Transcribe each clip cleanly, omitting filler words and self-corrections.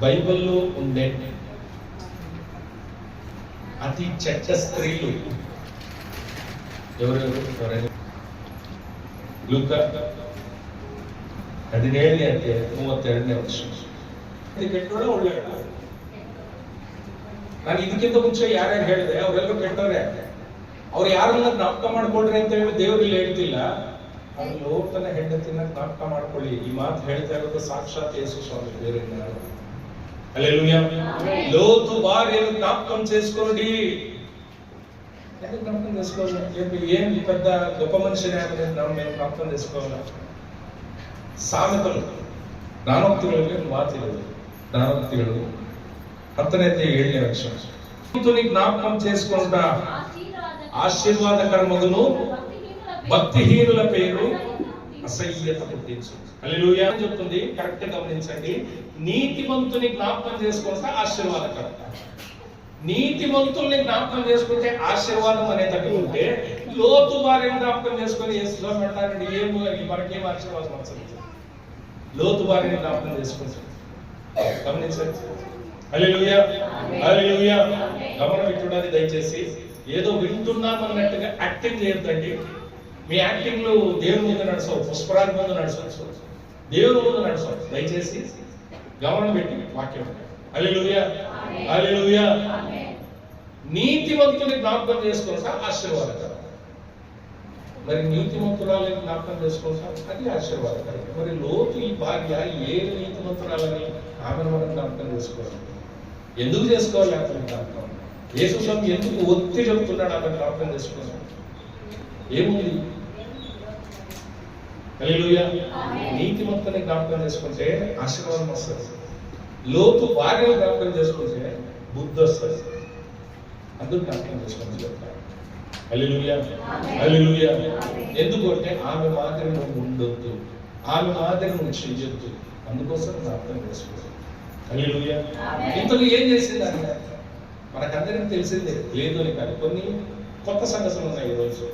బైబిల్లో ఉండే అతి చెడ్డ స్త్రీలు ఎవరైనా లూకా 17 ಅಧ್ಯಾಯ 32ನೇ ವಚನ. ಕೆಟ್ಟೋಳೆ ಒಳ್ಳೆಯ ನಾನು ಇದಕ್ಕಿಂತ ಮುಂಚೆ ಯಾರ್ಯಾರು ಹೇಳಿದೆ ಅವರೆಲ್ಲರೂ ಕೆಟ್ಟವ್ರೆ. ಅವ್ರು ಯಾರೆಲ್ಲ ಜ್ಞಾಪಕ ಮಾಡ್ಕೊಳ್ರಿ ಅಂತ ಹೇಳಿ ದೇವ್ರು ಇಲ್ಲಿ ಹೇಳ್ತಿಲ್ಲ. ಅವ್ರು ಲೋಕನ ಹೆಂಡತಿನ ಜ್ಞಾಪಕ ಮಾಡ್ಕೊಳ್ಳಿ. ಈ ಮಾತು ಹೇಳ್ತಾ ಇರೋದು ಸಾಕ್ಷಾತ್ ಯೇಸು ಸ್ವಾಮಿ, ಬೇರೆ హల్లెలూయా. లోతు భార్యను జ్ఞాపకం చేసుకోండి. ఎందుకు జ్ఞాపకం చేసుకోవాలి? ఏం పెద్ద గొప్ప మనిషిని మేము జ్ఞాపకం చేసుకోవాలి? సామెతలు ಜ್ಞಾನೋಕ್ತಿಗಳಿಗೆ ಮಾತಿರುವುದು. ಜ್ಞಾನೋಕ್ತಿಗಳು 10ನೇ ಅಧ್ಯಾಯ 7ನೇ ವಚನ. లోతుని జ్ఞాపకం చేసుకుంటా ఆశీర్వాదకరమగును, భక్తిహీనుల పేరు అసహ్యత పుట్టించు. హల్లెలూయా చెప్తుంది. కరెక్ట్ గమనించండి. నీతిమంతుని జ్ఞాపకం చేసుకుంటే ఆశీర్వాదకరం. నీతిమంతుల్ని జ్ఞాపకం చేసుకుంటే ఆశీర్వాదం అనే తగ్గుంటే లోతు భార్యను జ్ఞాపకం చేసుకొని యేసుస్వామి అంటారండి మనకేం ఆశీర్వాదం వస్తుంది? లోతు భార్యను జ్ఞాపకం చేసుకుంటాం. గమనించండి. హల్లెలూయా, హల్లెలూయా. గమనం ఇట్టున్నది. దయచేసి ఏదో వింటున్నామన్నట్టుగా యాక్టింగ్ చేయొద్దండి. మీ యాక్టింగ్ లో దేవుని ముందు నడుస్తావు, పుష్పరాజు ముందు నడుచవచ్చు, దేవుని ముందు నడుస్తావు. దయచేసి గమనం పెట్టి వాక్యం. హల్లెలూయా, హల్లెలూయా. నీతిమంతుని జ్ఞాపకం చేసుకుంటా ఆశీర్వాదకరం. మరి నీతిమంతురాలని జ్ఞాపకం చేసుకుంటా అది ఆశీర్వాదకరం. మరి లోతు ఈ భార్య ఏ నీతిమంతురాలని ఆమెను మనం జ్ఞాపకం చేసుకోవాలి. ఎందుకు చేసుకోవాలి ఆమె జ్ఞాపకం? యేసు స్వామి ఎందుకు ఒత్తి చెబుతున్నాడు ఆమె జ్ఞాపకం చేసుకోవాలి? ఏముంది? హల్లెలూయా. నీతిమంతుని జ్ఞాపకం చేసుకుంటే ఆశీర్వాదం వస్తుంది. లోతు భార్యను జ్ఞాపకం చేసుకుంటే బుద్ధి వస్తుంది. అందుకు జ్ఞాపకం చేసుకొని చెప్తారు. హల్లెలూయా, హల్లెలూయా. ఎందుకంటే ఆమె మాదిరి నువ్వు ఉండొద్దు, ఆమె మాదిరి నువ్వు చెయ్యొద్దు. అందుకోసం జ్ఞాపకం చేసుకోవాలి. హల్లెలూయా. ఇంతలో ఏం చేసింది ఆయన? మనకందరికీ తెలిసిందే, లేదు అని కాదు. కొన్ని కొత్త సంగతులు ఉన్నాయి ఈరోజు,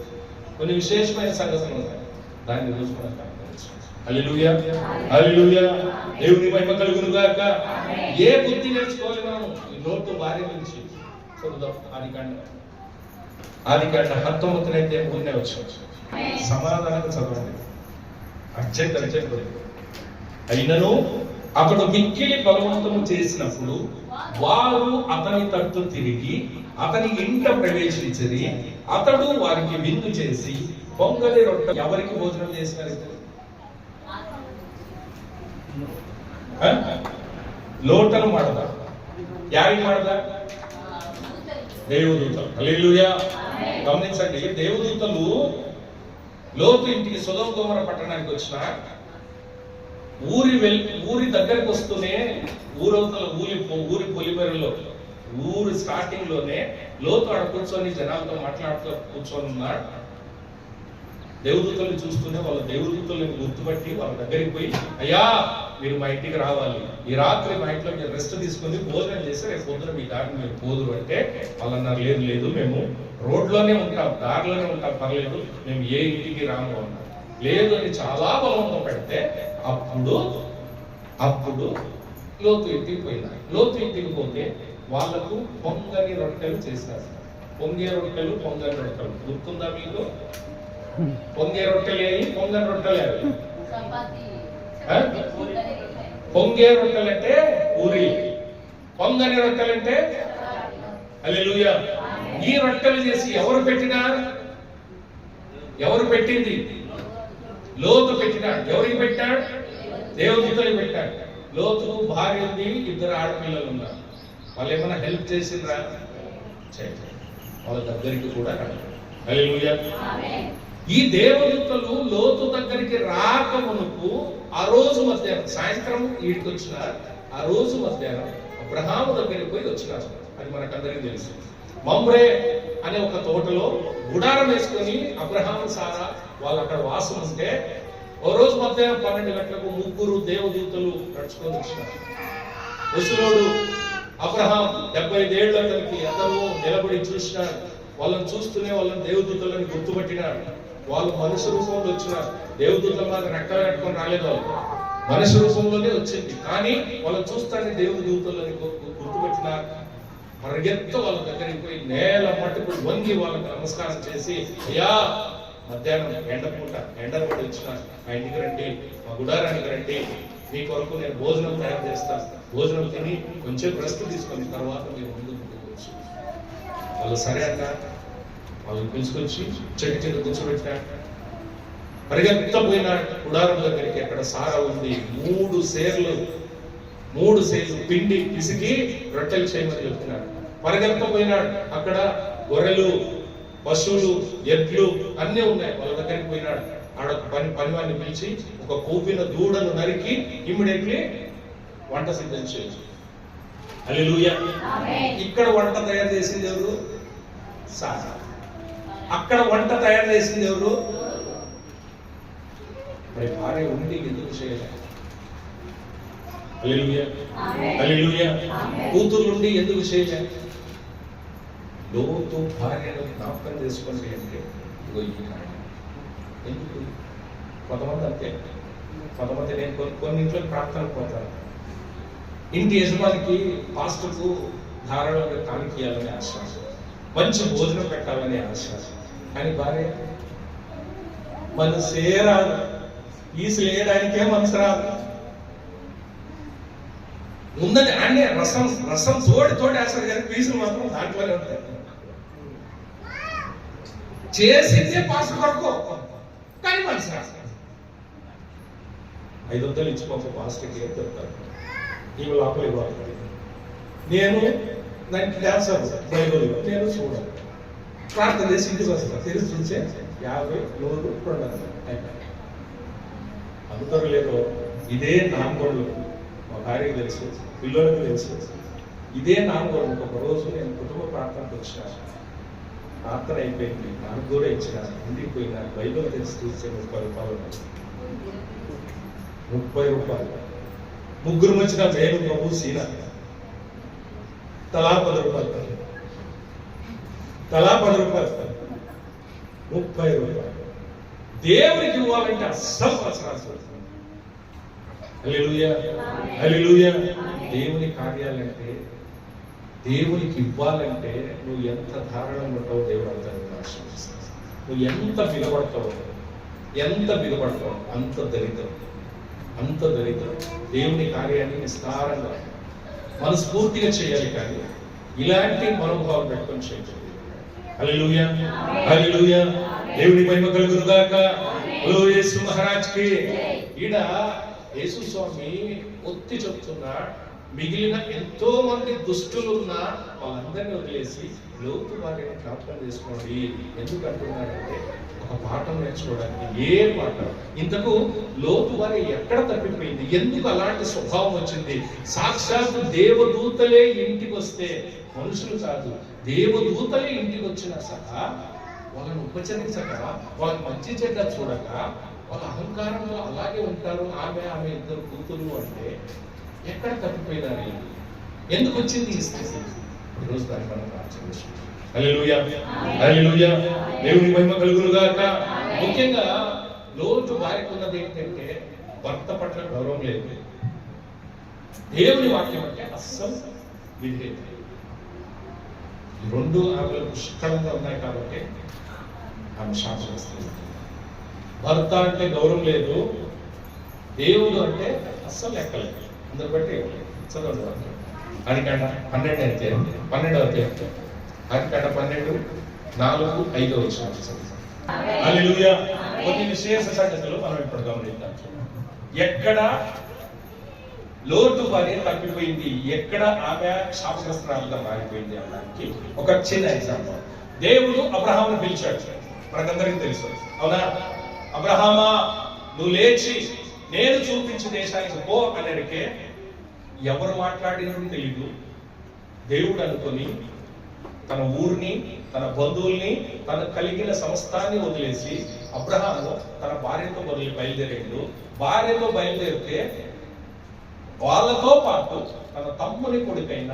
కొన్ని విశేషమైన సంగతులు ఉన్నాయి. దాన్ని ఈరోజు మనం హల్లెలూయా, హల్లెలూయా. దేవుని మహిమ కలుగును గాక. ఏ బుద్ధి నేర్చుకోవాలి మనం? ఈ లోతు భార్య నుంచి చదువుదాం. ఆదికాండ 19ನೇ అధ్యాయం 3ನೇ వచనం. సమాధానంగా చదవండి. అర్జెంట్. అయినను అతడు మిక్కిలి బలవంతము చేసినప్పుడు వారు అతని తట్టు తిరిగి అతని ఇంట ప్రవేశించి అతడు వారికి విందు చేసి పొంగలి రొట్టె. ఎవరికి భోజనం చేసినారు? ಲೋಟನು ಮಾಡ್ದ. ಯಾರಿಗೆ ಮಾಡ್ದ? ದೇವದೂತలు. హల్లెలూయా. గమనించండి. దేవదూతలు లోతు ఇంటికి సొదొమ గొమొర్రా పట్టణానికి వచ్చిన ఊరి దగ్గరికి వస్తూనే ఊరవతల ఊరి పొలిమేరలో ఊరి స్టార్టింగ్ లోనే లోతు ఆడ కూర్చొని జనాలతో మాట్లాడుతూ కూర్చొని ఉన్నాడు. దేవదూతల్ని చూస్తూనే వాళ్ళ దేవదూతల్ని గుర్తుపట్టి వాళ్ళ దగ్గరికి పోయి, అయ్యా మీరు మా ఇంటికి రావాలి, ఈ రాత్రి మా ఇంట్లో మీరు రెస్ట్ తీసుకుని భోజనం చేసి రేపు పొద్దున మీ దారిని మీరు పోదురు అంటే వాళ్ళు అన్నారు, లేదు మేము రోడ్లోనే ఉంటాం, దారిలోనే ఉంటాం, పర్లేదు, మేము ఏ ఇంటికి రాము అన్నారు. లేదు అని చాలా బలంతో పెడితే అప్పుడు లోతు ఇంటికి పోయినారు. లోతు ఇంటికి పోతే వాళ్లకు పొంగని రొట్టెలు చేశారు. పొంగే రొట్టెలు గుర్తుందా మీకు? పొంగే రొట్టెలేవి, పొంగని రొట్టెలేవి. పొంగే రొట్టెలంటే ఊరి, పొంగని రొట్టెలంటే హల్లెలూయా. ఈ రొట్టెలు చేసి ఎవరు పెట్టినారు? ఎవరు పెట్టింది? లోతు పెట్టినాడు. ఎవరికి పెట్టాడు? దేవదూతలకు పెట్టాడు. లోతు భార్య ఉంది, 2 ఆడపిల్లలు ఉన్నారు. వాళ్ళు ఏమైనా హెల్ప్ చేసిండ్రా? వాళ్ళ దగ్గరికి కూడా హల్లెలూయా. ఈ దేవదూతలు లోతు దగ్గరికి రాక మునుపు ఆ రోజు మధ్యాహ్నం, సాయంత్రం ఈడికి వచ్చినారు. ఆ రోజు మధ్యాహ్నం అబ్రహాము దగ్గరికి పోయి వచ్చినారు. అది మనకందరికీ తెలుసు. మమ్రే అనే ఒక తోటలో గుడారం వేసుకొని అబ్రహాము సారా వాళ్ళు అక్కడ వాసం ఉంటే ఓ రోజు మధ్యాహ్నం 12 గంటలకు 3 దేవదూతలు నడుచుకొని వచ్చినారు. ముసలోడు అబ్రహాం 75 ఏళ్ళు అతనికి అతను నిలబడి చూసినాడు. వాళ్ళని చూస్తూనే వాళ్ళని దేవదూతలను గుర్తుపట్టినాడు. వాళ్ళు మనుషు రూపంలో వచ్చినారు. దేవదూతల మీద రెక్కలు కట్టుకొని రాలేదు. వాళ్ళు మనిషి రూపంలోనే వచ్చింది. కానీ వాళ్ళు చూస్తానే దేవుని దూతలని గుర్తుపెట్టినారు. పరిగెత్త వాళ్ళ దగ్గరికి పోయి నేల మట్టుకు వంగి వాళ్ళకి నమస్కారం చేసి, అయ్యా మధ్యాహ్నం ఎండపూట ఎండపడి వచ్చిన మా ఇంటికి రండి, మా గుడారానికి రండి, మీ కొరకు నేను భోజనం తయారు చేస్తాను, భోజనం తిని కొంచెం రెస్ట్ తీసుకుని తర్వాత మీరు ముందుకు పోవచ్చు. వాళ్ళు సరే అన్న వాళ్ళని పిలుచుకొచ్చి చెట్టు కింద కూర్చోబెట్టాడు. పరిగెత్తపోయిన గుడారం దగ్గరికి అక్కడ సారా ఉంది. 3 సేర్లు పిండి పిసికి రొట్టెలు చేయమని చెప్తున్నాడు. పరిగెత్తపోయినాడు. అక్కడ గొర్రెలు, పశువులు, ఎడ్లు అన్నీ ఉన్నాయి. వాళ్ళ దగ్గరికి పోయినాడు. ఆడ పనివాడిని పిలిచి ఒక కొవ్విన దూడను నరికి ఇమ్మీడియట్లీ వంట సిద్ధం చేయొచ్చు. హల్లెలూయా. ఇక్కడ వంట తయారు చేసింది ఎవరు? సారా. అక్కడ వంట తయారు చేసింది ఎవరు? మరి భార్య ఉండి ఎందుకు చేయలేదు? హల్లెలూయా, హల్లెలూయా. కూతురు నుండి ఎందుకు చేయలేదు? లోతు భార్యను జ్ఞాపకం చేసుకోండి అంటే ఇగో ఈ కారణం. ఎందుకు? కొంతమంది అంతే. కొంతమంది నేను కొన్ని ఇంట్లో ప్రార్థనకు పోతాను. ఇంటి యజమానికి, పాస్టర్కు ధారాళంగా కానుకీయాలనే ఆశ, మంచి భోజనం పెట్టాలనే ఆశ. కానీ భార్య మనసే రాదు, పీసులు వేయడానికే మనసు రాదు. ముందని ఆడే రసం తోడి వేస్తారు కానీ పీసులు మాత్రం దాంట్లోనే ఉంటాయి. చేసిందే పాస్టర్ వరకు కానీ మనసు రాదు. 500 ఇచ్చిపోక పాస్టర్కి ఏం చెప్తారు? ఈమె లోపల ఇవ్వాలి. నేను దానికి డాన్సర్ బైబుల్ నేను చూడాలి, ప్రార్థన చేసి ఇంటికి వస్తాను. తెలిసి చూసే 50, 100, 200 అయిపోయి అందుతారు లేదో. ఇదే నామగోళ్ళు మా భార్యకు తెలుసు, పిల్లలకు తెలుసు. ఇదే నామగోళ్ళు. ఒక రోజు నేను కుటుంబ ప్రార్థనకు వచ్చిన, ప్రార్థన అయిపోయింది, నాకు కూడా ఇచ్చిన, ఇంటికి పోయిన బైబిల్ తెలిసి చూస్తే 30 రూపాయలు. 30 రూపాయలు. ముగ్గురు వచ్చిన వేలు ప్రభు సీన తలా 10 రూపాయలు, తలా 10 రూపాయలు, 30 రూపాయలు. దేవునికి ఇవ్వాలంటే అస్సలు అవసరాలు. హల్లెలూయా, హల్లెలూయా. దేవుని కార్యాలంటే, దేవునికి ఇవ్వాలంటే నువ్వు ఎంత ధారణం ఉంటావో దేవుడు అంత ఆశీర్వదిస్తాడు. నువ్వు ఎంత బిగపడతావో అంత దరిద్రం, అంత దరిద్రం. దేవుని కార్యాన్ని విస్తారంగా మనస్ఫూర్తిగా చేయాలి. కానీ ఇలాంటి మనోభావం పెట్టుకొని చేయాలి. హల్లెలూయా, హల్లెలూయా. దేవుని మహిమ కలుగును గాక. ఓ యేసు మహారాజ్ కి. ఈడ యేసు స్వామి ఒత్తి చెప్తున్నా, మిగిలిన ఎంతో మంది దుష్టులు ఉన్నా వాళ్ళందరినీ వదిలేసి లోతు వారిని జ్ఞాపకం చేసుకోండి. ఎందుకు అంటున్నాడంటే ఒక పాఠం నేర్చుకోవడానికి. ఏ పాఠం? ఇంతకు లోతు వారి ఎక్కడ తప్పిపోయింది? ఎందుకు అలాంటి స్వభావం వచ్చింది? సాక్షాత్తు దేవదూతలే ఇంటికి వస్తే, మనుషులు కాదు, దేవదూతలే ఇంటికి వచ్చినా సహా వాళ్ళని ఉపచరించక, వాళ్ళకి మంచి చెడ్డ చూడక, వాళ్ళ అహంకారంలో అలాగే ఉంటారు. ఆమె 2 కూతురు అంటే ఎక్కడ తప్పిపోయినారు? ఎందుకు వచ్చింది ఈ స్థితి? ఈరోజు దాన్ని మనం ప్రార్థన చేసుకుంటాం. హల్లెలూయా, హల్లెలూయా. దేవుని మహిమ కలుగును గాక. ముఖ్యంగా లోతు భార్యకు ఉన్నది ఏంటంటే భర్త పట్ల గౌరవం లేదు. దేవుని వాక్యం అంటే అస్సలు విధేయత. ఈ 2 ఆమెలు పుష్కలంగా ఉన్నాయి కాబట్టి ఆమె శాపగ్రస్తులు. భర్త అంటే గౌరవం లేదు, దేవుడు అంటే అస్సలు లెక్కలేదు. అందరు బట్టి చదవండి వాక్యం. ఆదికాండ 12 అయితే 12వ అధ్యాయం. ఆదికాండ 12, 4, 5 వచనాలు. హల్లెలూయా. కొన్ని విశేష సంగతులు మనం ఇప్పుడు గమనిద్దాం. ఎక్కడ లోతు భార్య తప్పిపోయింది, ఎక్కడ ఆమె శాపగ్రస్తురాలుగా మారిపోయింది అనడానికి ఒక చిన్న ఎగ్జాంపుల్. దేవుడు అబ్రహామును పిలిచాడు. మనకందరికీ తెలుసు, అవునా? అబ్రహామా, నువ్వు లేచి నేను చూపించే దేశానికి పో అనేకే ఎవరు మాట్లాడినట్టు తెలియదు. దేవుడు అనుకొని తన ఊరిని, తన బంధువుల్ని, తన కలిగిన సమస్తాన్ని వదిలేసి అబ్రహాము తన భార్యతో బయలుదేరాడు. భార్యతో బయలుదేరితే వాళ్ళతో పాటు తన తమ్ముని కొడుకైన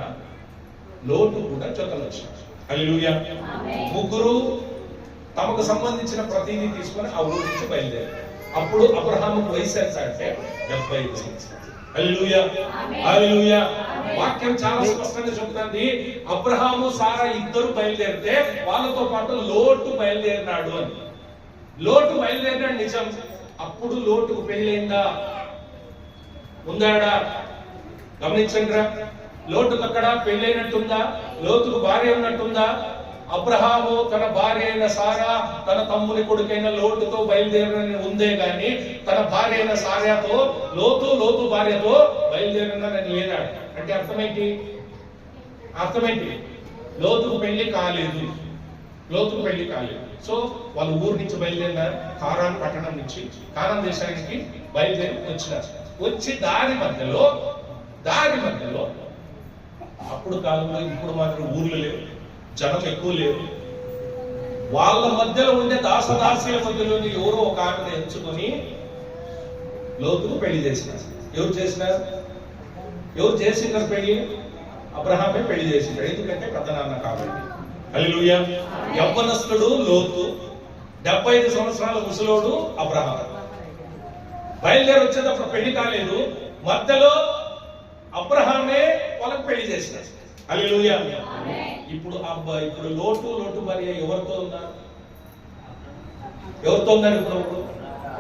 లోటు కూడా జతలొచ్చాడు. హల్లెలూయా. ముగ్గురు తమకు సంబంధించిన ప్రతిదీ తీసుకొని ఆ ఊరి నుంచి బయలుదేరారు. అప్పుడు అబ్రహాముకు వయసు ఎంత అంటే 75 సంవత్సరాలు. హల్లెలూయా, హల్లెలూయా. వాక్యం చాలా స్పష్టంగా చెప్తుంది, అబ్రహాము సారా ఇద్దరు బయలుదేరితే వాళ్ళతో పాటు లోటు బయలుదేరినాడు అని. లోటు బయలుదేరినాడు నిజం. అప్పుడు లోటుకు పెళ్ళైందా, ఉందాడా? గమనించండి. లోటుకు అక్కడ పెళ్ళైనట్టుందా? లోతుకు భార్య ఉన్నట్టుందా? అబ్రహాము తన భార్య అయిన సారా తన తమ్ముని కొడుకైన లోటుతో బయలుదేరని ఉందే గాని తన భార్య అయిన సారాతో లోతు భార్యతో బయలుదేరినని లేదా? అంటే అర్థమేంటి? లోతుకు పెళ్లి కాలేదు. సో వాళ్ళు ఊరు నుంచి బయలుదేరినారు. కారాన్ పట్టణం నుంచి కానాన్ దేశానికి బయలుదేరి వచ్చినారు. వచ్చి దారి మధ్యలో అప్పుడు కాలంలో ఇప్పుడు మాత్రం ఊర్లు లేవు, జనం ఎక్కువ లేవు. వాళ్ళ మధ్యలో ఉండే దాసదాసీల మధ్యలోని ఎవరో ఒక ఆమెను ఎంచుకొని లోతుకు పెళ్లి చేసినారు. ఎవరు చేసినారు పెళ్లి? అబ్రహామే పెళ్లి చేసినాడు. ఎందుకంటే పెద్దనాన్న కాబట్టి. హల్లెలూయా. యవ్వనస్తుడు లోతు, 75 సంవత్సరాల ముసలోడు అబ్రహాం. బయలుదేరి వచ్చేటప్పుడు పెళ్లి కాలేదు. మధ్యలో అబ్రహామే వాళ్ళకు పెళ్లి చేసినాడు. హల్లెలూయా. ఇప్పుడు లోటు భార్య ఎవరితో ఉన్నారు? ఇప్పుడు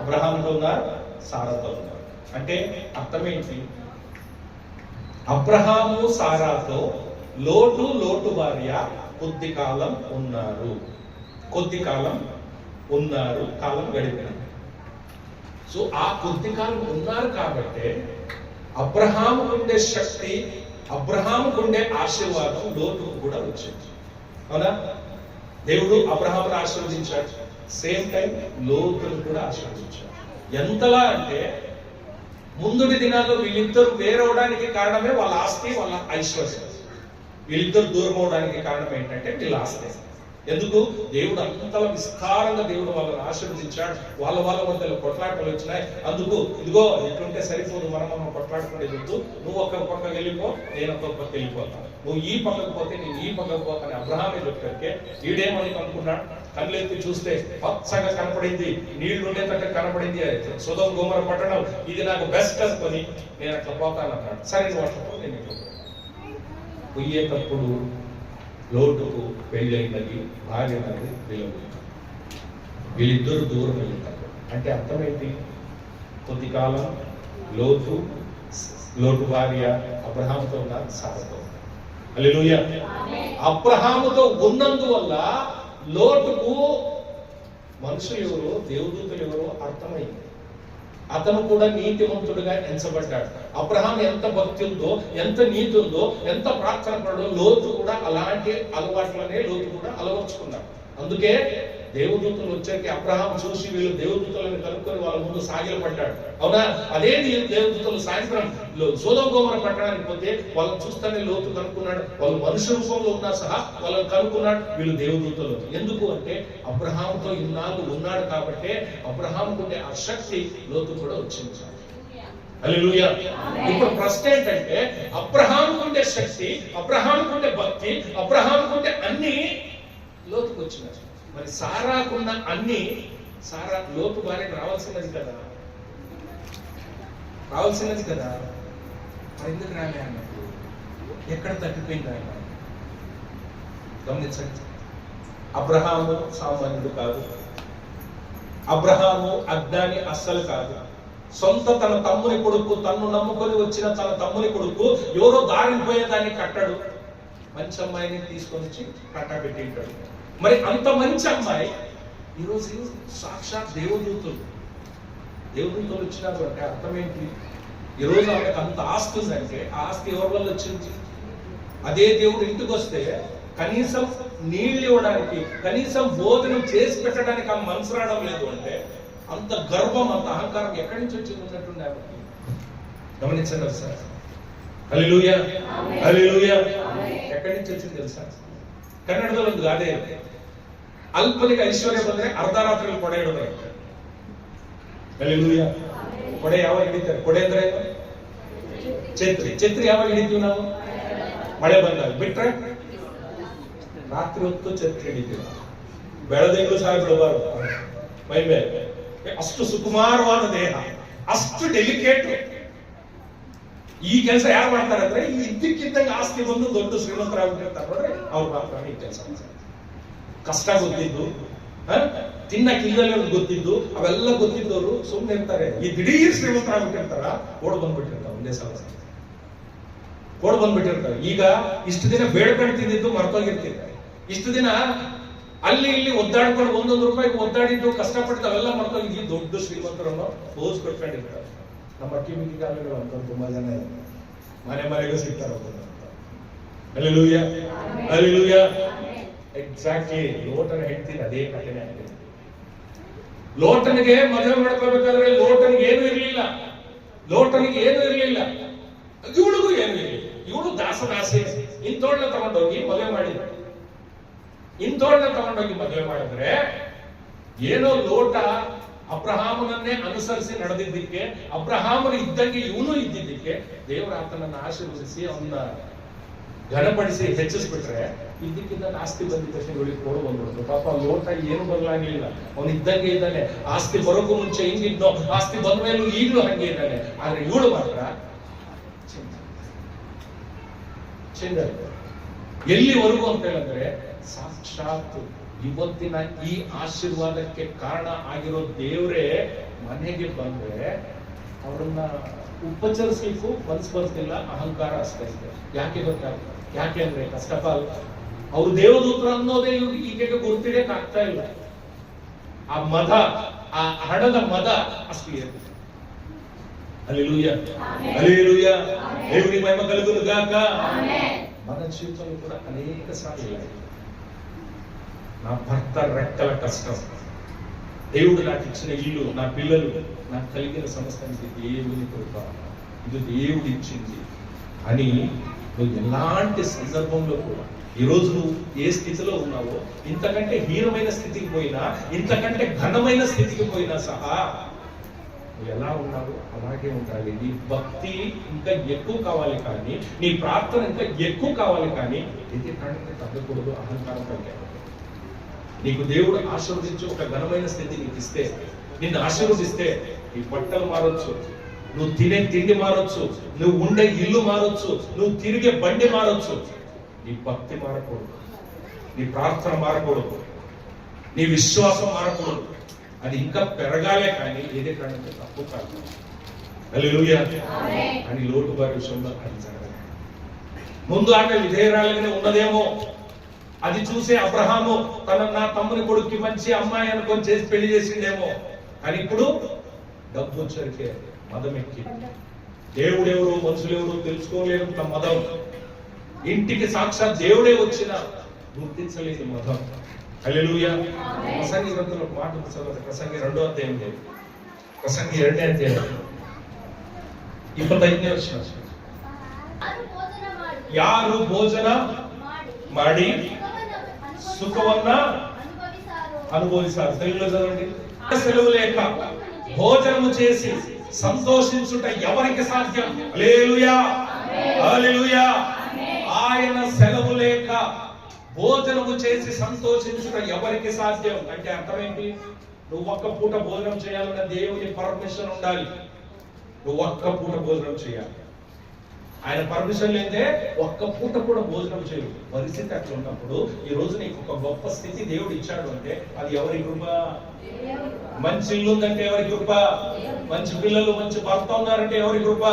అబ్రహాంతో ఉన్నారు, సారాతో ఉన్నారు. అంటే అర్థమేంటి? అబ్రహాము సారాతో లోటు భార్య కొద్ది కాలం ఉన్నారు, కాలం గడిపినారు. సో ఆ కొద్ది కాలం ఉన్నారు కాబట్టి అబ్రహాముకుండే శక్తి, అబ్రహాముకుండే ఆశీర్వాదం లోతుకు కూడా వచ్చింది. అవునా? దేవుడు అబ్రహామును ఆశీర్వదించాడు, సేమ్ టైం లోతును కూడా ఆశీర్వదించాడు. ఎంతలా అంటే ముందుటి దినాల్లో వీళ్ళిద్దరు వేరవడానికి కారణమే వాళ్ళ ఆస్తి, వాళ్ళ ఐశ్వర్యం. వీళ్ళిద్దరు దూరం అవడానికి కారణం ఏంటంటే వీళ్ళ ఆస్తి. ఎందుకు? దేవుడు అంతలా విస్తారంగా దేవుడు వాళ్ళని ఆశీర్వదించాడు. వాళ్ళ మధ్యలో కొట్లాటలు వచ్చినాయి. అందుకు ఇదిగో ఎట్లుంటే సరిపోదు, మనం కొట్లాడుకునేది వద్దు, నువ్వు ఒక పక్కకు వెళ్ళిపో, నేను ఒక పక్కకు వెళ్ళిపోతాను, నువ్వు ఈ పక్కకు పోతే నేను ఈ పక్కకు పోతాను అబ్రహామే చెప్పాకే. వీడేమని అనుకున్నాడు? కళ్ళెత్తి చూస్తే పచ్చగా కనపడింది, నీళ్లు ఉండేటట్టు కనపడింది, సొదొమ గొమొర పట్టణం, ఇది నాకు బెస్ట్ అనుకొని నేను అట్లా పోతాను అన్నాడు. సరే వాటితో నేను ఇట్లా పోయేటప్పుడు లోటుకు పెళ్ళైనది, భార్య నది విలువ, వీళ్ళిద్దరు దూరం వెళ్తారు. అంటే అర్థమేంటి? కొద్ది కాలం లోటు భార్య అబ్రహాముతో ఉన్నారు, సారాతో ఉన్నారు. హల్లెలూయా. అబ్రహాముతో ఉన్నందువల్ల లోటుకు మనుషులు ఎవరో, దేవదూతలు ఎవరో అర్థమైంది. అతను కూడా నీతిమంతుడుగా ఎంచబడ్డాడు. అబ్రహాం ఎంత భక్తి ఉందో, ఎంత నీతి ఉందో, ఎంత ప్రార్థన పడో, లోతు కూడా అలాంటి అలవాట్లనే లోతు కూడా అలవర్చుకున్నాడు. అందుకే దేవదూతలు వచ్చాక అబ్రహాం చూసి వీళ్ళు దేవదూతలను కనుక్కొని వాళ్ళ ముందు సాగిలపడ్డాడు. అవునా? అదే దేవదూతలు సాయంత్రం సొదొమ గొమొర పట్టణానికి పోతే వాళ్ళని చూస్తేనే లోతు కనుక్కున్నాడు. వాళ్ళు మనుష్య రూపంలో ఉన్నా సహా వాళ్ళని కనుక్కున్నాడు, వీళ్ళు దేవదూతలు. ఎందుకు అంటే అబ్రహాంతో ఇన్నాళ్ళు ఉన్నాడు కాబట్టి అబ్రహాంకుండే ఆ శక్తి లోతు కూడా వచ్చింది. హల్లెలూయా. ఇప్పుడు ప్రశ్న ఏంటంటే అబ్రహాంకుండే శక్తి, అబ్రహాంకుండే భక్తి, అబ్రహాంకుండే అన్ని లోతుకు వచ్చినాయి. మరి సారాకున్న అన్ని సారా లోతు భార్యకు రావాల్సినది కదా, మరి ఎందుకు రాలే అన్నట్టు? ఎక్కడ తప్పిపోయింది ఆయన? గమనించండి. అబ్రహాము సామాన్యుడు కాదు, అబ్రహాము అజ్ఞాని అస్సలు కాదు. సొంత తన తమ్ముని కొడుకు, తన్ను నమ్ముకొని వచ్చిన తన తమ్ముని కొడుకు ఎవరో దారిని పోయేదాన్ని కట్టాడు. మంచి అమ్మాయిని తీసుకొని వచ్చి కట్టబెట్టింటాడు. మరి అంత మంచి అమ్మాయి ఈరోజు సాక్షాత్ దేవదూతలు వచ్చినారు అంటే అర్థం ఏంటి? ఈరోజు ఆమెకు అంత ఆస్తి ఉందంటే ఆ ఆస్తి ఎవరి వల్ల వచ్చింది? అదే దేవుడు ఇంటికి వస్తే కనీసం నీళ్ళు ఇవ్వడానికి, కనీసం భోజనం చేసి పెట్టడానికి ఆమె మనసు రావడం లేదు అంటే అంత గర్వం, అంత అహంకారం ఎక్కడి నుంచి వచ్చి ఉన్నట్టుండే ఆమెకి. గమనించండి సార్. హల్లెలూయా, హల్లెలూయా. ఎక్కడి నుంచి వచ్చింది తెలుసా? ಕನ್ನಡದಲ್ಲಿ ಒಂದು ಗಾದೆ ಇದೆ, ಅಲ್ಪನಿಗೆ ಐಶ್ವರ್ಯ ಬಂದ್ರೆ ಅರ್ಧರಾತ್ರಿಯಲ್ಲಿ ಕೊಡೆ ಹಿಡಿದ್ರೆ. ಹಲ್ಲೆಲೂಯಾ. ಕೊಡೆ ಯಾವಾಗ ಹಿಡಿತಾರೆ? ಕೊಡೆ ಅಂದ್ರೆ ಛತ್ರಿ ಯಾವಾಗ ಹಿಡಿತೀವಿ ನಾವು? ಮಳೆ ಬಂದಾಗ. ಬಿಟ್ರೆ ರಾತ್ರಿ ಹೊತ್ತು ಛತ್ರಿ ಹಿಡಿತೀವಿ. ಬೆಳದಿಂಗಳು ಸಹ ಬಿಡಬಾರ್ದು ಮೈ ಮೇಲೆ. ಅಷ್ಟು ಸುಕುಮಾರವಾದ ದೇಹ, ಅಷ್ಟು ಡೆಲಿಕೇಟ್. ಈ ಕೆಲಸ ಯಾರು ಮಾಡ್ತಾರೆ ಅಂದ್ರೆ ಈ ಇದ್ದಕ್ಕಿದ್ದಂಗೆ ಆಸ್ತಿ ಬಂದು ದೊಡ್ಡ ಶ್ರೀಮಂತರಾಗ್ಬಿಟ್ಟಿರ್ತಾರೆ ನೋಡ್ರಿ, ಅವ್ರು ಮಾತ್ರ ಈ ಕೆಲಸ ಮಾಡ್ತಾರೆ. ಕಷ್ಟ ಗೊತ್ತಿದ್ದು, ತಿನ್ನಕ್ಕಿಲ್ಲದೆ ಗೊತ್ತಿದ್ದು, ಅವೆಲ್ಲ ಗೊತ್ತಿದ್ದವರು ಸುಮ್ಮನೆ ಇರ್ತಾರೆ. ಈ ದಿಢೀರ್ ಶ್ರೀಮಂತರಾಗ್ಬಿಟ್ಟಿರ್ತಾರ, ಓಡ್ ಬಂದ್ಬಿಟ್ಟಿರ್ತಾರೆ ಒಂದೇ ಸಲ, ಓಡ್ ಬಂದ್ಬಿಟ್ಟಿರ್ತಾರೆ. ಈಗ ಇಷ್ಟು ದಿನ ಬೇಡ್ಕೊಂಡು ತಿಂದಿದ್ದು ಮರ್ತೋಗಿರ್ತಿದ್ದಾರೆ, ಇಷ್ಟು ದಿನ ಅಲ್ಲಿ ಇಲ್ಲಿ ಒದ್ದಾಡ್ಕೊಂಡು ಒಂದೊಂದು ರೂಪಾಯಿಗೆ ಒದ್ದಾಡಿದ್ದು ಕಷ್ಟಪಟ್ಟು ಅವೆಲ್ಲ ಮರ್ತೋಗಿ ಈ ದೊಡ್ಡ ಶ್ರೀಮಂತರನ್ನು ಪೋಸ್ ಕೊಟ್ಕೊಂಡಿರ್ತಾರೆ. ನಮ್ಮ ಅಕ್ಕಿ ಮಿಕ್ಕಿ ಕಾಲಗಳು ಅಂತ ತುಂಬಾ ಜನ ಮನೆ ಮನೆಗೂ ಸಿಗ್ತಾರೆ. Hallelujah, hallelujah. ಎಕ್ಸಾಕ್ಟ್ಲಿ ಲೋಟನ ಹೇಳ್ತೀನಿ ಅದೇ ಕಥೆನೇ ಆಗಿದೆ. ಲೋಟನಿಗೆ ಮದುವೆ ಮಾಡ್ಕೋಬೇಕಾದ್ರೆ ಲೋಟನಿಗೆ ಏನು ಇರಲಿಲ್ಲ, ಲೋಟನಿಗೆ ಏನು ಇರಲಿಲ್ಲ, ಇವಳಿಗೂ ಏನು ಇರಲಿಲ್ಲ. ಇವಳು ದಾಸದಾಸಿ, ಇಂಥೋಳ್ನ ತಗೊಂಡೋಗಿ ಮದುವೆ ಮಾಡಿದ್ರು. ಇಂಥೋಳ್ನ ತಗೊಂಡೋಗಿ ಮದುವೆ ಮಾಡಿದ್ರೆ ಏನೋ ಲೋಟ ಅಬ್ರಹಾಮನನ್ನೇ ಅನುಸರಿಸಿ ನಡೆದಿದ್ದಕ್ಕೆ, ಅಬ್ರಹಾಮನ ಇದ್ದಂಗೆ ಇವನು ಇದ್ದಿದ್ದಕ್ಕೆ ದೇವರ ಆತನನ್ನು ಆಶೀರ್ವದಿಸಿ ಅವನ್ನ ಘನಪಡಿಸಿ ಹೆಚ್ಚಿಸ್ಬಿಟ್ರೆ ಇದ್ದಕ್ಕಿದ್ದ ಆಸ್ತಿ ಬಂದಿದ್ದ ತಕ್ಷಣ ಇವಳಿಗೆ ಕೊಡು ಬಂದ್ಬಿಡ್ತು. ಪಾಪ ಲೋಟ ಏನು ಬದಲಾಗ್ಲಿಲ್ಲ, ಅವನು ಇದ್ದಂಗೆ ಇದ್ದಾನೆ. ಆಸ್ತಿ ಬರೋಕ್ಕೂ ಮುಂಚೆ ಹಿಂಗಿದ್ನೋ, ಆಸ್ತಿ ಬಂದ ಮೇಲೂ ಈಗಲೂ ಹಂಗೆ ಇದ್ದಾನೆ. ಆದ್ರೆ ಇವಳು ಮಾತ್ರ ಚೇಂಜ್ ಆಗಿದೆ. ಎಲ್ಲಿವರೆಗೂ ಅಂತ ಹೇಳಿದ್ರೆ ಸಾಕ್ಷಾತ್ ಇವತ್ತಿನ ಈ ಆಶೀರ್ವಾದಕ್ಕೆ ಕಾರಣ ಆಗಿರೋ ದೇವರೇ ಮನೆಗೆ ಬಂದ್ರೆ ಅವರನ್ನ ಉಪಚರಿಸಲಿಕ್ಕೂ ಮನ್ಸು ಬರ್ತಿಲ್ಲ, ಅಹಂಕಾರ ಅಷ್ಟೇ ಇದೆ. ಯಾಕೆ ಗೊತ್ತಾಗ್ತದೆ? ಯಾಕೆ ಅಂದ್ರೆ ಕಷ್ಟಪ ಅಲ್ಲ, ಅವ್ರು ದೇವದೂತರ ಅನ್ನೋದೇ ಈಗೇಗ ಗುರುತಿಡಕ್ ಆಗ್ತಾ ಇಲ್ಲ. ಆ ಮದ, ಆ ಹಣದ ಮದ ಅಷ್ಟು ಇದೆ. Hallelujah, hallelujah. ದೇವರಿಗೆ ಮಹಿಮೆ ಕಲುಗುನುಗಾಕ. మన జీవితంలో కూడా అనేక సార్లు నా భర్త రెక్కల కష్టం, దేవుడు నాకు ఇచ్చిన ఇల్లు, నా పిల్లలు, నాకు కలిగిన సమస్తానికి దేవుని కృప, ఇది దేవుడు ఇచ్చింది అని నువ్వు ఎలాంటి సందర్భంలో కూడా ఈరోజు నువ్వు ఏ స్థితిలో ఉన్నావో, ఇంతకంటే హీనమైన స్థితికి పోయినా, ఇంతకంటే ఘనమైన స్థితికి పోయినా సహా నువ్వు ఎలా ఉన్నావు అలాగే ఉండాలి. నీ భక్తి ఇంకా ఎక్కువ కావాలి, కానీ నీ ప్రార్థన ఇంకా ఎక్కువ కావాలి, కానీ ఇది కారణంగా తగ్గకూడదు, అహంకారం తగ్గాలి. నీకు దేవుడు ఆశీర్వదించి ఒక ఘనమైన స్థితి నీకు ఇస్తే, నిన్ను ఆశీర్వదిస్తే నీ బట్టలు మారొచ్చు, నువ్వు తినే తిండి మారొచ్చు, నువ్వు ఉండే ఇల్లు మారొచ్చు, నువ్వు తిరిగే బండి మారొచ్చు. నీ భక్తి మారకూడదు, నీ ప్రార్థన మారకూడదు, నీ విశ్వాసం మారకూడదు. అది ఇంకా పెరగాలే, కానీ ఏదే కారణంగా తప్పు కాదు. హల్లెలూయా. అని లోటు వారి విషయంలో అది జరగాలి. ముందు ఆమె విధేయురాలుగానే ఉన్నదేమో, అది చూసే అబ్రహాము నా తమ్ముని కొడుక్కి మంచి అమ్మాయి అనుకొని చేసి పెళ్లి చేసిండేమో. కానీ ఇప్పుడు డబ్బు వచ్చరికే మదం ఎక్కి, దేవుడెవరు మనుషులెవరు తెలుసుకోలేనంత మదం, ఇంటికి సాక్షాత్ దేవుడే వచ్చిన గుర్తించలేదు మదం. హల్లెలూయా. ప్రసంగి గ్రంథంలో ఒక మాట చదవండి. ప్రసంగి 2వ అధ్యాయం, ప్రసంగి 2వ అధ్యాయం 25ನೇ ವಚನ. ಯಾರು ಭೋಜನ ಮಾಡಿ సుఖవన్న అనుభవిస్తారు. తెలుగులో చదవండి. సెలవు లేక భోజనము చేసి సంతోషించుట ఎవరికి సాధ్యం? హల్లెలూయా, హల్లెలూయా. ఆయన సెలవు లేక భోజనము చేసి సంతోషించుట ఎవరికి సాధ్యం అంటే అర్థం ఏంటి? నువ్వు ఒక్క పూట భోజనం చేయాలన్న దేవుని పర్మిషన్ ఉండాలి. నువ్వు ఒక్క పూట భోజనం చేయాలి, ఆయన పర్మిషన్ లేదే ఒక్క పూట కూడా భోజనం చేయు. పరిస్థితి అట్లా ఉన్నప్పుడు ఈ రోజు నీకు ఒక గొప్ప స్థితి దేవుడు ఇచ్చాడు అంటే అది ఎవరి కృప? మంచి ఇల్లు ఉందంటే ఎవరి కృప? మంచి పిల్లలు, మంచి భర్త ఉన్నారంటే ఎవరి కృప?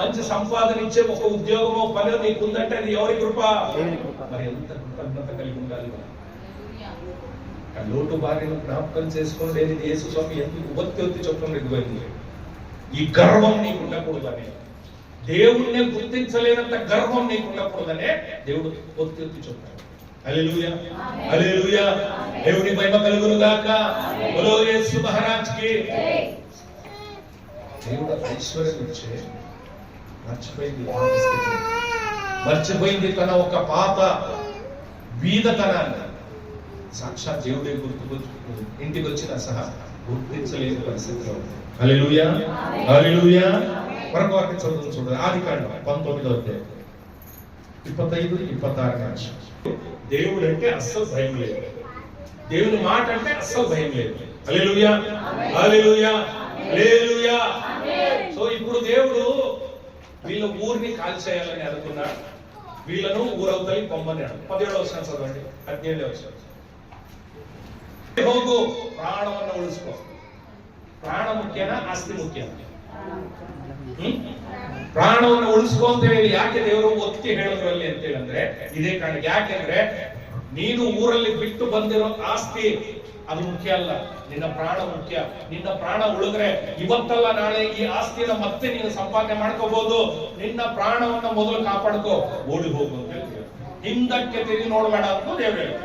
మంచి సంపాదన ఇచ్చే ఒక ఉద్యోగమో పని నీకు ఉందంటే అది ఎవరి కృప? మరి ఎంత కృతజ్ఞత కలిగి ఉండాలి. లోటు భార్యను జ్ఞాపకం చేసుకోండి. యేసు స్వామి ఎందుకు ఒత్తి చెప్తుంది? ఈ గర్వం నీకు ఉండకూడదని, దేవుణ్ణి గుర్తించలేనంత గర్వం నీకు ఉండకూడదనే దేవుడు ఒత్తి చెప్తాడు. హల్లెలూయా, హల్లెలూయా. దేవుని మహిమ కలుగును గాక. బోలో యేసు మహారాజ్ కి. దేవుడు ఐశ్వర్యం ఇచ్చే మర్చిపోయింది తన ఒక పాత బీదతనాన్ని. సాక్షాత్ దేవుడే ఇంటికి వచ్చినా సహా గుర్తించలేని పరిస్థితిలో. హల్లెలూయా, హల్లెలూయా. మరొక వాక్యం చదువుతుంది చూడండి. ఆదికాండం 19వ అధ్యాయం 25-26. దేవుడు అంటే అస్సలు భయం లేదు, దేవుని మాట అంటే అస్సలు భయం లేదు. హల్లెలూయా, హల్లెలూయా, హల్లెలూయా. సో ఇప్పుడు దేవుడు వీళ్ళ ఊరిని కాల్చేయాలని అనుకున్నాడు. వీళ్ళను ఊరవుతలి పొమ్మన్నాడు. 17వ వచనం చదవండి. 17వ వచనం. ಹೋಗು, ಪ್ರಾಣವನ್ನು ಉಳಿಸ್ಕೋ. ಪ್ರಾಣ ಮುಖ್ಯನಾ ಆಸ್ತಿ ಮುಖ್ಯನಾ? ಪ್ರಾಣವನ್ನು ಉಳಿಸ್ಕೋ ಅಂತ ಹೇಳಿ ಯಾಕೆ ದೇವರು ಒತ್ತಿ ಹೇಳಿದ್ರು ಅಲ್ಲಿ ಅಂತ ಹೇಳಿದ್ರೆ ಇದೇ ಕಾರಣ. ಯಾಕೆಂದ್ರೆ ನೀನು ಊರಲ್ಲಿ ಬಿಟ್ಟು ಬಂದಿರೋ ಆಸ್ತಿ ಅದು ಮುಖ್ಯ ಅಲ್ಲ, ನಿನ್ನ ಪ್ರಾಣ ಮುಖ್ಯ. ನಿನ್ನ ಪ್ರಾಣ ಉಳಿದ್ರೆ ಇವತ್ತಲ್ಲ ನಾಳೆ ಈ ಆಸ್ತಿನ ಮತ್ತೆ ನೀನು ಸಂಪಾದನೆ ಮಾಡ್ಕೋಬಹುದು. ನಿನ್ನ ಪ್ರಾಣವನ್ನ ಮೊದಲು ಕಾಪಾಡ್ಕೋ, ಓಡಿ ಹೋಗು ಅಂತ ಹೇಳ್ತೀವಿ. ಹಿಂದಕ್ಕೆ ತಿರುಗಿ ನೋಡಬೇಡ ಅಂತ ದೇವ್ರು ಹೇಳ್ತಾರೆ.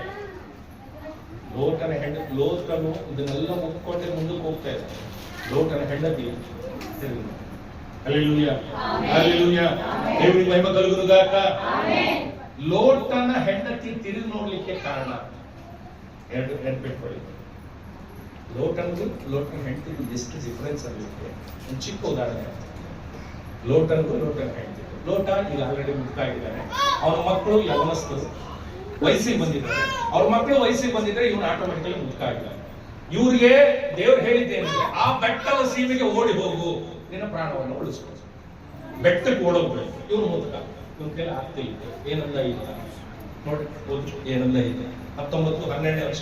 ಲೋಟನು ಇದನ್ನೆಲ್ಲ ಮುಕ್ಕೊಂಡೆ ಮುಂದಕ್ಕೆ ಹೋಗ್ತಾ ಇದೆ. ಲೋಟನ ಹೆಂಡತಿ ತಿರುಗಿ. ಹಲ್ಲೆಲೂಯಾ, ಹಲ್ಲೆಲೂಯಾ, ದೇವರಿಗೆ ಮಹಿಮೆ ಕಲುಗುನುಗಾಕ. ಲೋಟನ ಹೆಂಡತಿ ತಿರುಗಿ ನೋಡ್ಲಿಕ್ಕೆ ಕಾರಣ ಎರಡು ನೆನಪಿಟ್ಕೊಳ್ಳಿ. ಲೋಟನ್ಗೂ ಲೋಟನ ಹೆಂಡತಿಗೂ ಎಷ್ಟು ಡಿಫರೆನ್ಸ್ ಆಗಿರುತ್ತೆ. ಒಂದು ಚಿಕ್ಕ ಉದಾಹರಣೆ. ಲೋಟನ್ಗೂ ಲೋಟನ ಹೆಂಡತಿ. ಲೋಟ ಈಗ ಆಲ್ರೆಡಿ ಮುಕ್ತಾಗಿದ್ದಾನೆ. ಅವನ ಮಕ್ಕಳು ಯವನಸ್ಥರು, ವಯಸ್ಸಿಗೆ ಬಂದಿದ್ದಾರೆ. ಅವ್ರ ಮಕ್ಕಳು ವಯಸ್ಸಿಗೆ ಬಂದಿದ್ರೆ ಇವನು ಆಟೋಮೆಟಿಕಲಿ ಮುಕ್ತ ಆಗಿದ್ದಾನೆ. ಇವ್ರಿಗೆ ದೇವ್ರು ಹೇಳಿದ್ದೇನೆ, ಆ ಬೆಟ್ಟದ ಸೀಮೆಗೆ ಓಡಿ ಹೋಗು, ನಿನ್ನ ಪ್ರಾಣವನ್ನು ಉಳಿಸ್ಕೊ. ಬೆಟ್ಟಕ್ಕೆ ಓಡೋಗ್ಬೇಕು. ಇವನು ಮುಕ್ತ. ಇವನ ಕೈಲಿ ಆಗ್ತಿಲ್ಲ. ಏನಂದ ಇಲ್ಲ ನೋಡಿ, ಏನಂದ ಇದೆ. 19-12 ವರ್ಷ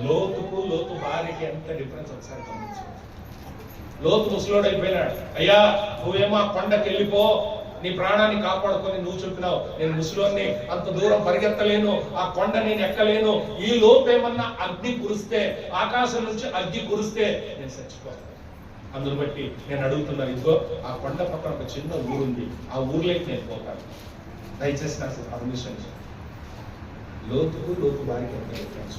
లోతుకు లోతు భార్యకి ఎంత డిఫరెన్స్ ఒకసారి గమనించు. లోతు ముసలోడు అయిపోయినాడు. అయ్యా నువ్వేమో ఆ కొండకి వెళ్ళిపో, నీ ప్రాణాన్ని కాపాడుకొని నువ్వు చెప్పినావు. నేను ముసలోని అంత దూరం పరిగెత్తలేను, ఆ కొండ నేను ఎక్కలేను. ఈ లోపు ఏమన్నా అగ్ని కురిస్తే, ఆకాశం నుంచి అగ్ని కురిస్తే నేను చచ్చిపోతాను. అందును బట్టి నేను అడుగుతున్నాను, ఇదిగో ఆ కొండ పక్కన ఒక చిన్న ఊరుంది, ఆ ఊర్లోకి నేను పోతాను, దయచేసి నాకు పర్మిషన్. లోతుకు లోతు భార్యకి ఎంత డిఫరెన్స్.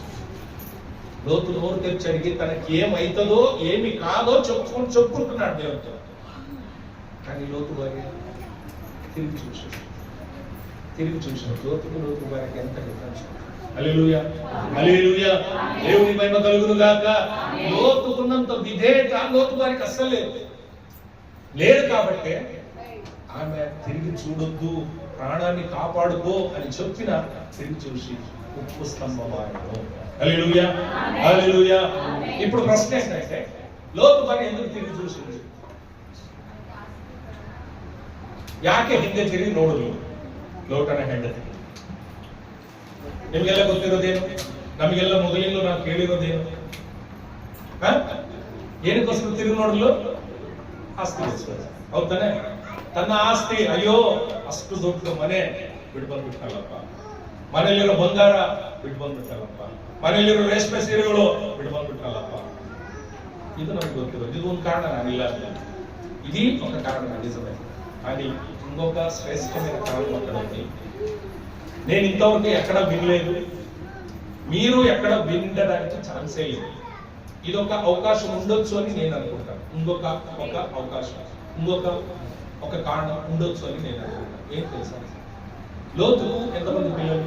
లోతు నోరు తెరిచి అడిగి తనకి ఏమైతుందో ఏమి కాదో చెప్పుకుంటున్నాడు దేవుడితో. కానీ లోతు భార్య తిరిగి చూసాడు. లోతుకు లోతు భార్యకి ఎంత డిఫరెన్స్. హల్లెలూయా, హల్లెలూయా, దేవుని మహిమ కలుగును గాక. లోతుకున్నంత విధేయత లోతు భార్యకి అస్సలు లేదు. కాబట్టి ఆమె తిరిగి చూడొద్దు, ప్రాణాన్ని కాపాడుకో అని చెప్పిన తిరిగి చూసి ఉప్పు స్తంభమాయను. హల్లెలూయా, హల్లెలూయా. ఇప్పుడు ప్రశ్న ఏంటంటే, లోతు భార్య ఎందుకు తిరిగి చూసింది? ಯಾಕೆ ಹಿಂದೆ ತಿರುಗಿ ನೋಡುದು ಲೋಟನ ಹೆಂಡತಿ? ನಿಮಗೆಲ್ಲ ಗೊತ್ತಿರೋದೇನು, ನಮಗೆಲ್ಲ ಮೊದಲಿಂದ ನಾವು ಕೇಳಿರೋದೇನು? ಏನಕ್ಕೋಸ್ಕರ ತಿರುಗಿ ನೋಡಲು? ಆಸ್ತಿ. ಹೌದಾನೆ? ತನ್ನ ಆಸ್ತಿ, ಅಯ್ಯೋ ಅಷ್ಟು ದೊಡ್ಡ ಮನೆ ಬಿಟ್ಟು ಬಂದ್ಬಿಟ್ಟಲ್ಲಪ್ಪ, ಮನೆಯಲ್ಲಿರೋ ಬಂಗಾರ ಬಿಟ್ಟು ಬಂದ್ಬಿಟ್ಟಲ್ಲಪ್ಪ, ಮನೆಯಲ್ಲಿರೋ ರೇಷ್ಮೆ ಸೀರೆಗಳು ಬಿಟ್ಟು ಬಂದ್ಬಿಟ್ಟಲ್ಲಪ್ಪ. ಇದು ನಮ್ಗೆ ಗೊತ್ತಿರೋದು. ಇದು ಒಂದು కారణ నానిಲ್ಲ. ఇది ఒక కారణం నిజమే. కానీ ఇంకొక శ్రేష్టమైన కారణం అక్కడ ఉంది. నేను ఇంతవరకు ఎక్కడ వినలేదు, మీరు ఎక్కడ వినడానికి ఛాన్సే లేదు. ఇది ఒక అవకాశం ఉండొచ్చు అని నేను అనుకుంటాను. ఇంకొక అవకాశం, ఒక కారణం ఉండొచ్చు అని నేను అనుకుంటాను. ఏం తెలుసా? లోతుకు ఎంతమంది పిల్లలు?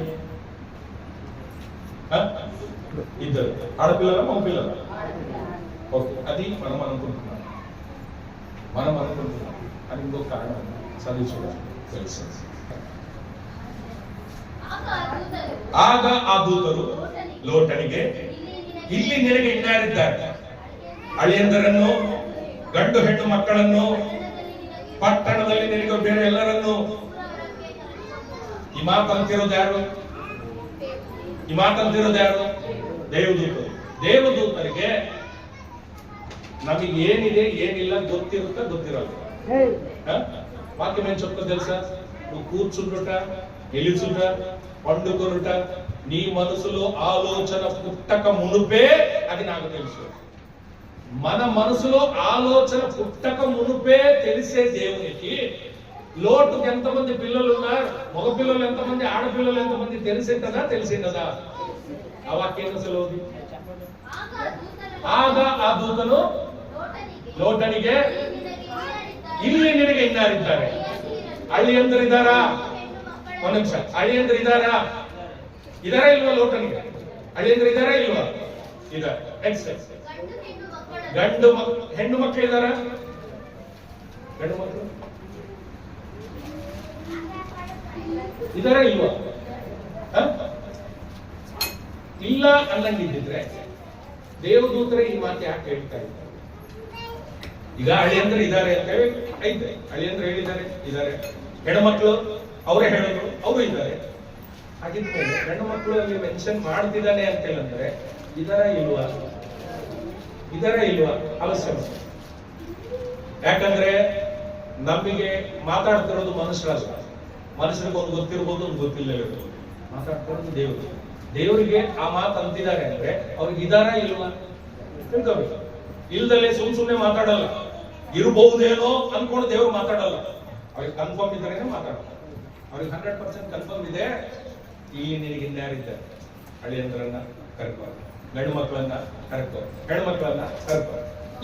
ఇద్దరు. ఆడపిల్లలా మగ పిల్లలా? ఓకే, అది మనం అనుకుంటున్నాం. అని ఇంకొక కారణం చదివి చూడాలి. తెలుసు. ಆಗ ಆ ದೂತರು ಲೋಟನಿಗೆ, ಇಲ್ಲಿ ನಿನಗೆ ಇನ್ನಾರಿದ್ದಾರೆ, ಅಳಿಯಂದರನ್ನು, ಗಂಡು ಹೆಣ್ಣು ಮಕ್ಕಳನ್ನು, ಪಟ್ಟಣದಲ್ಲಿ ನಿನಗೆ ಬೇರೆ ಎಲ್ಲರನ್ನು. ಈ ಮಾತಂತಿರೋದು ಯಾರು? ದೇವದೂತರಿಗೆ ನಮಗೆ ಏನಿದೆ ಏನಿಲ್ಲ ಗೊತ್ತಿರಲ್ಲ. వాక్యం ఏం చెప్తా తెలుసా? నువ్వు కూర్చుంటుట, నిలుచుట, పండుకొనుట, నీ మనసులో ఆలోచన పుట్టక మునుపే అది నాకు తెలుసు. మన మనసులో ఆలోచన పుట్టక మునుపే తెలిసే దేవునికి లోటుకు ఎంతమంది పిల్లలు ఉన్నారు, మగ పిల్లలు ఎంతమంది, ఆడపిల్లలు ఎంతమంది తెలిసిందా? ఆ వాక్యం అసలు ಆಗ ಆ ದೂತನು ಲೋಟನಿಗೆ, ಇಲ್ಲಿ ನಿನಗೆ ಇನ್ನಾರಿದ್ದಾರೆ. ಅಳಿಯಂದರಿದ್ದಾರಾ? ಒಂದು ನಿಮಿಷ. ಅಳಿಯಂದರಿದ್ದಾರಾ? ಇಲ್ವಾ ಲೋಟನಿಗೆ? ಅಳಿಯಂದರಿದ್ದಾರಾ ಇಲ್ವಾ? ಇದ್ದಾರೆ. ಹೆಣ್ಣು ಮಕ್ಕಳಿದ್ದಾರಾ? ಗಂಡು ಮಕ್ಕಳು ಇದಾರೆ ಇಲ್ವಾ? ಇಲ್ಲ ಅನ್ನಂಗಿದ್ದಿದ್ರೆ ದೇವದೂತರೇ ಈ ಮಾತು ಯಾಕೆ ಹೇಳ್ತಾ ಇದ್ದಾರೆ? ಈಗ ಅಳಿಯಂದ್ರೆ ಇದ್ದಾರೆ ಅಂತ ಹೇಳಿ ಐತೆ, ಅಳಿಯಂದ್ರೆ ಹೇಳಿದ್ದಾರೆ ಇದ್ದಾರೆ, ಹೆಣ್ಮಕ್ಳು ಅವರೇ ಹೇಳಿದ್ರು ಅವರು ಇದ್ದಾರೆ. ಹಾಗಿದ್ಮೇಲೆ ಹೆಣ್ಣು ಮಕ್ಕಳು ಅಲ್ಲಿ ಮೆನ್ಷನ್ ಮಾಡ್ತಿದ್ದಾನೆ ಅಂತ ಹೇಳಂದ್ರೆ ಇದರ ಇಲ್ವಾ ಅವಶ್ಯ. ಯಾಕಂದ್ರೆ ನಮಗೆ ಮಾತಾಡ್ತಿರೋದು ಮನುಷ್ಯರಲ್ಲ, ಮನುಷ್ಯರಿಗೆ ಒಂದು ಗೊತ್ತಿರ್ಬೋದು, ಒಂದು ಗೊತ್ತಿಲ್ಲ ಇರ್ಬೋದು. ಮಾತಾಡ್ತಿರೋದು ದೇವರಿಗೆ ಆ ಮಾತು ಅಂತಿದ್ದಾರೆ ಅಂದ್ರೆ ಅವ್ರಿಗೆ ಇದಾರ ಇಲ್ವಾ ತಿಳ್ಕೋಬೇಕು. ಇಲ್ದಲ್ಲೇ ಸುಮ್ನೆ ಮಾತಾಡಲ್ಲ, ಇರಬಹುದೇನೋ ಅನ್ಕೊಂಡು ದೇವ್ರು ಮಾತಾಡಲ್ಲ. ಅವ್ರಿಗೆ ಕನ್ಫರ್ಮ್ ಇದ್ದಾರೇನೆ ಮಾತಾಡಲ್ಲ. ಅವ್ರಿಗೆ 100% ಕನ್ಫರ್ಮ್ ಇದೆ. ಇಲ್ಲಿ ನಿನಗೆ ಇನ್ಯಾರಿದ್ದಾರೆ? ಅಳಿಯಂದ್ರನ್ನ ಕರ್ಕೋ, ಗಂಡು ಮಕ್ಕಳನ್ನ ಕರ್ಕೋ, ಹೆಣ್ಣು ಮಕ್ಕಳನ್ನ ಕರ್ಕೋ.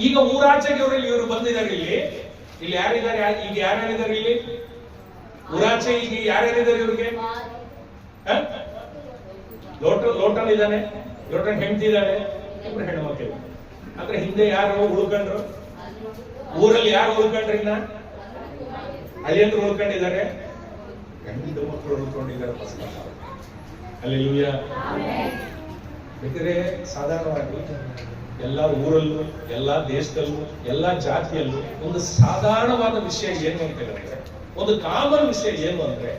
ಈಗ ಊರಾಚೆಗೆ ಅವರಲ್ಲಿ ಇವರು ಬಂದಿದ್ದಾರೆ. ಇಲ್ಲಿ ಯಾರಿದ್ದಾರೆ? ಈಗ ಯಾರ್ಯಾರಿದ್ದಾರೆ ಇಲ್ಲಿ ಊರಾಚೆ? ಈಗ ಯಾರ್ಯಾರಿದ್ದಾರೆ ಇವ್ರಿಗೆ? ಲೋಟನ್ ಇದ್ದಾನೆ, ಲೋಟನ್ ಹೆಂಡ್ತಿದ್ದಾಳೆ, ಇಬ್ರು ಹೆಣ್ಣು ಮಕ್ಕಳು. ಅಂದ್ರೆ ಹಿಂದೆ ಯಾರು ಉಳ್ಕೊಂಡ್ರು? ಊರಲ್ಲಿ ಯಾರು ಉಳ್ಕೊಂಡ್ರಿ? ಇನ್ನ ಅಳಿಯಂದ್ರು ಉಳ್ಕೊಂಡಿದ್ದಾರೆ, ಗಂಡು ಮಕ್ಕಳು ಉಳ್ಕೊಂಡಿದ್ದಾರೆ. ಹಲ್ಲೆಲೂಯಾ. ಬೇಕಿದ್ರೆ ಸಾಧಾರಣವಾಗಿ ಎಲ್ಲ ಊರಲ್ಲೂ, ಎಲ್ಲ ದೇಶದಲ್ಲೂ, ಎಲ್ಲ ಜಾತಿಯಲ್ಲೂ ಒಂದು ಸಾಧಾರಣವಾದ ವಿಷಯ ಏನು ಅಂತ ಹೇಳಿದ್ರೆ, ಒಂದು ಕಾಮನ್ ವಿಷಯ ಏನು ಅಂದ್ರೆ,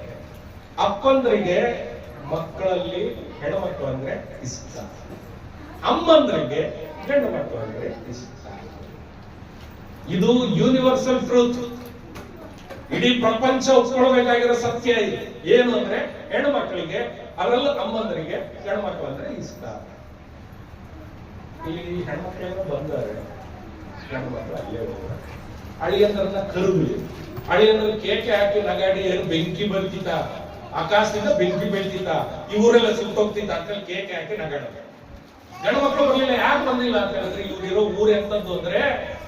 ಅಪ್ಪಂದ್ರಿಗೆ ಮಕ್ಕಳಲ್ಲಿ ಹೆಣ್ಮಕ್ಳು ಅಂದ್ರೆ ಇಷ್ಟ, ಅಮ್ಮಂದ್ರಿಗೆ ಗಂಡು ಮಕ್ಕಳು ಅಂದ್ರೆ ಇಷ್ಟ. ಇದು ಯೂನಿವರ್ಸಲ್ ಟ್ರೂತ್. ಇಡೀ ಪ್ರಪಂಚ ಒಪ್ಕೊಳ್ಬೇಕಾಗಿರೋ ಸತ್ಯ ಇದೆ. ಏನು ಅಂದ್ರೆ ಹೆಣ್ಣು ಮಕ್ಕಳಿಗೆ, ಅವರೆಲ್ಲ ಅಮ್ಮಂದರಿಗೆ ಗಂಡು ಮಕ್ಕಳು ಅಂದ್ರೆ ಇಷ್ಟ. ಇಲ್ಲಿ ಹೆಣ್ಮಕ್ಳೆಲ್ಲ ಬಂದಾರೆ, ಗಂಡು ಮಕ್ಕಳು ಅಲ್ಲೇ ಹೋಗ್ತಾರೆ. ಅಳಿಯಂದ್ರನ್ನ ಕರುವಿ, ಅಳಿಯಂದ್ರ ಕೇಕೆ ಹಾಕಿ ನಗಾಡಿ ಏನು ಬೆಂಕಿ ಬರ್ತಿತ್ತ, ಆಕಾಶದಿಂದ ಬೆಂಕಿ ಬೀಳ್ತಿತ್ತ, ಈ ಊರೆಲ್ಲ ಸುತ್ತೋಗ್ತಿತ್ತ ಅಂತ ಕೇಕೆ ಹಾಕಿ ನಗಾಡೋದು. ಗಂಡು ಮಕ್ಕಳು ಬರ್ಲಿಲ್ಲ. ಯಾಕೆ ಬಂದಿಲ್ಲ ಅಂತ ಹೇಳಿದ್ರೆ, ಇವ್ರಿರೋ ಊರು ಎಂತದ್ದು ಅಂದ್ರೆ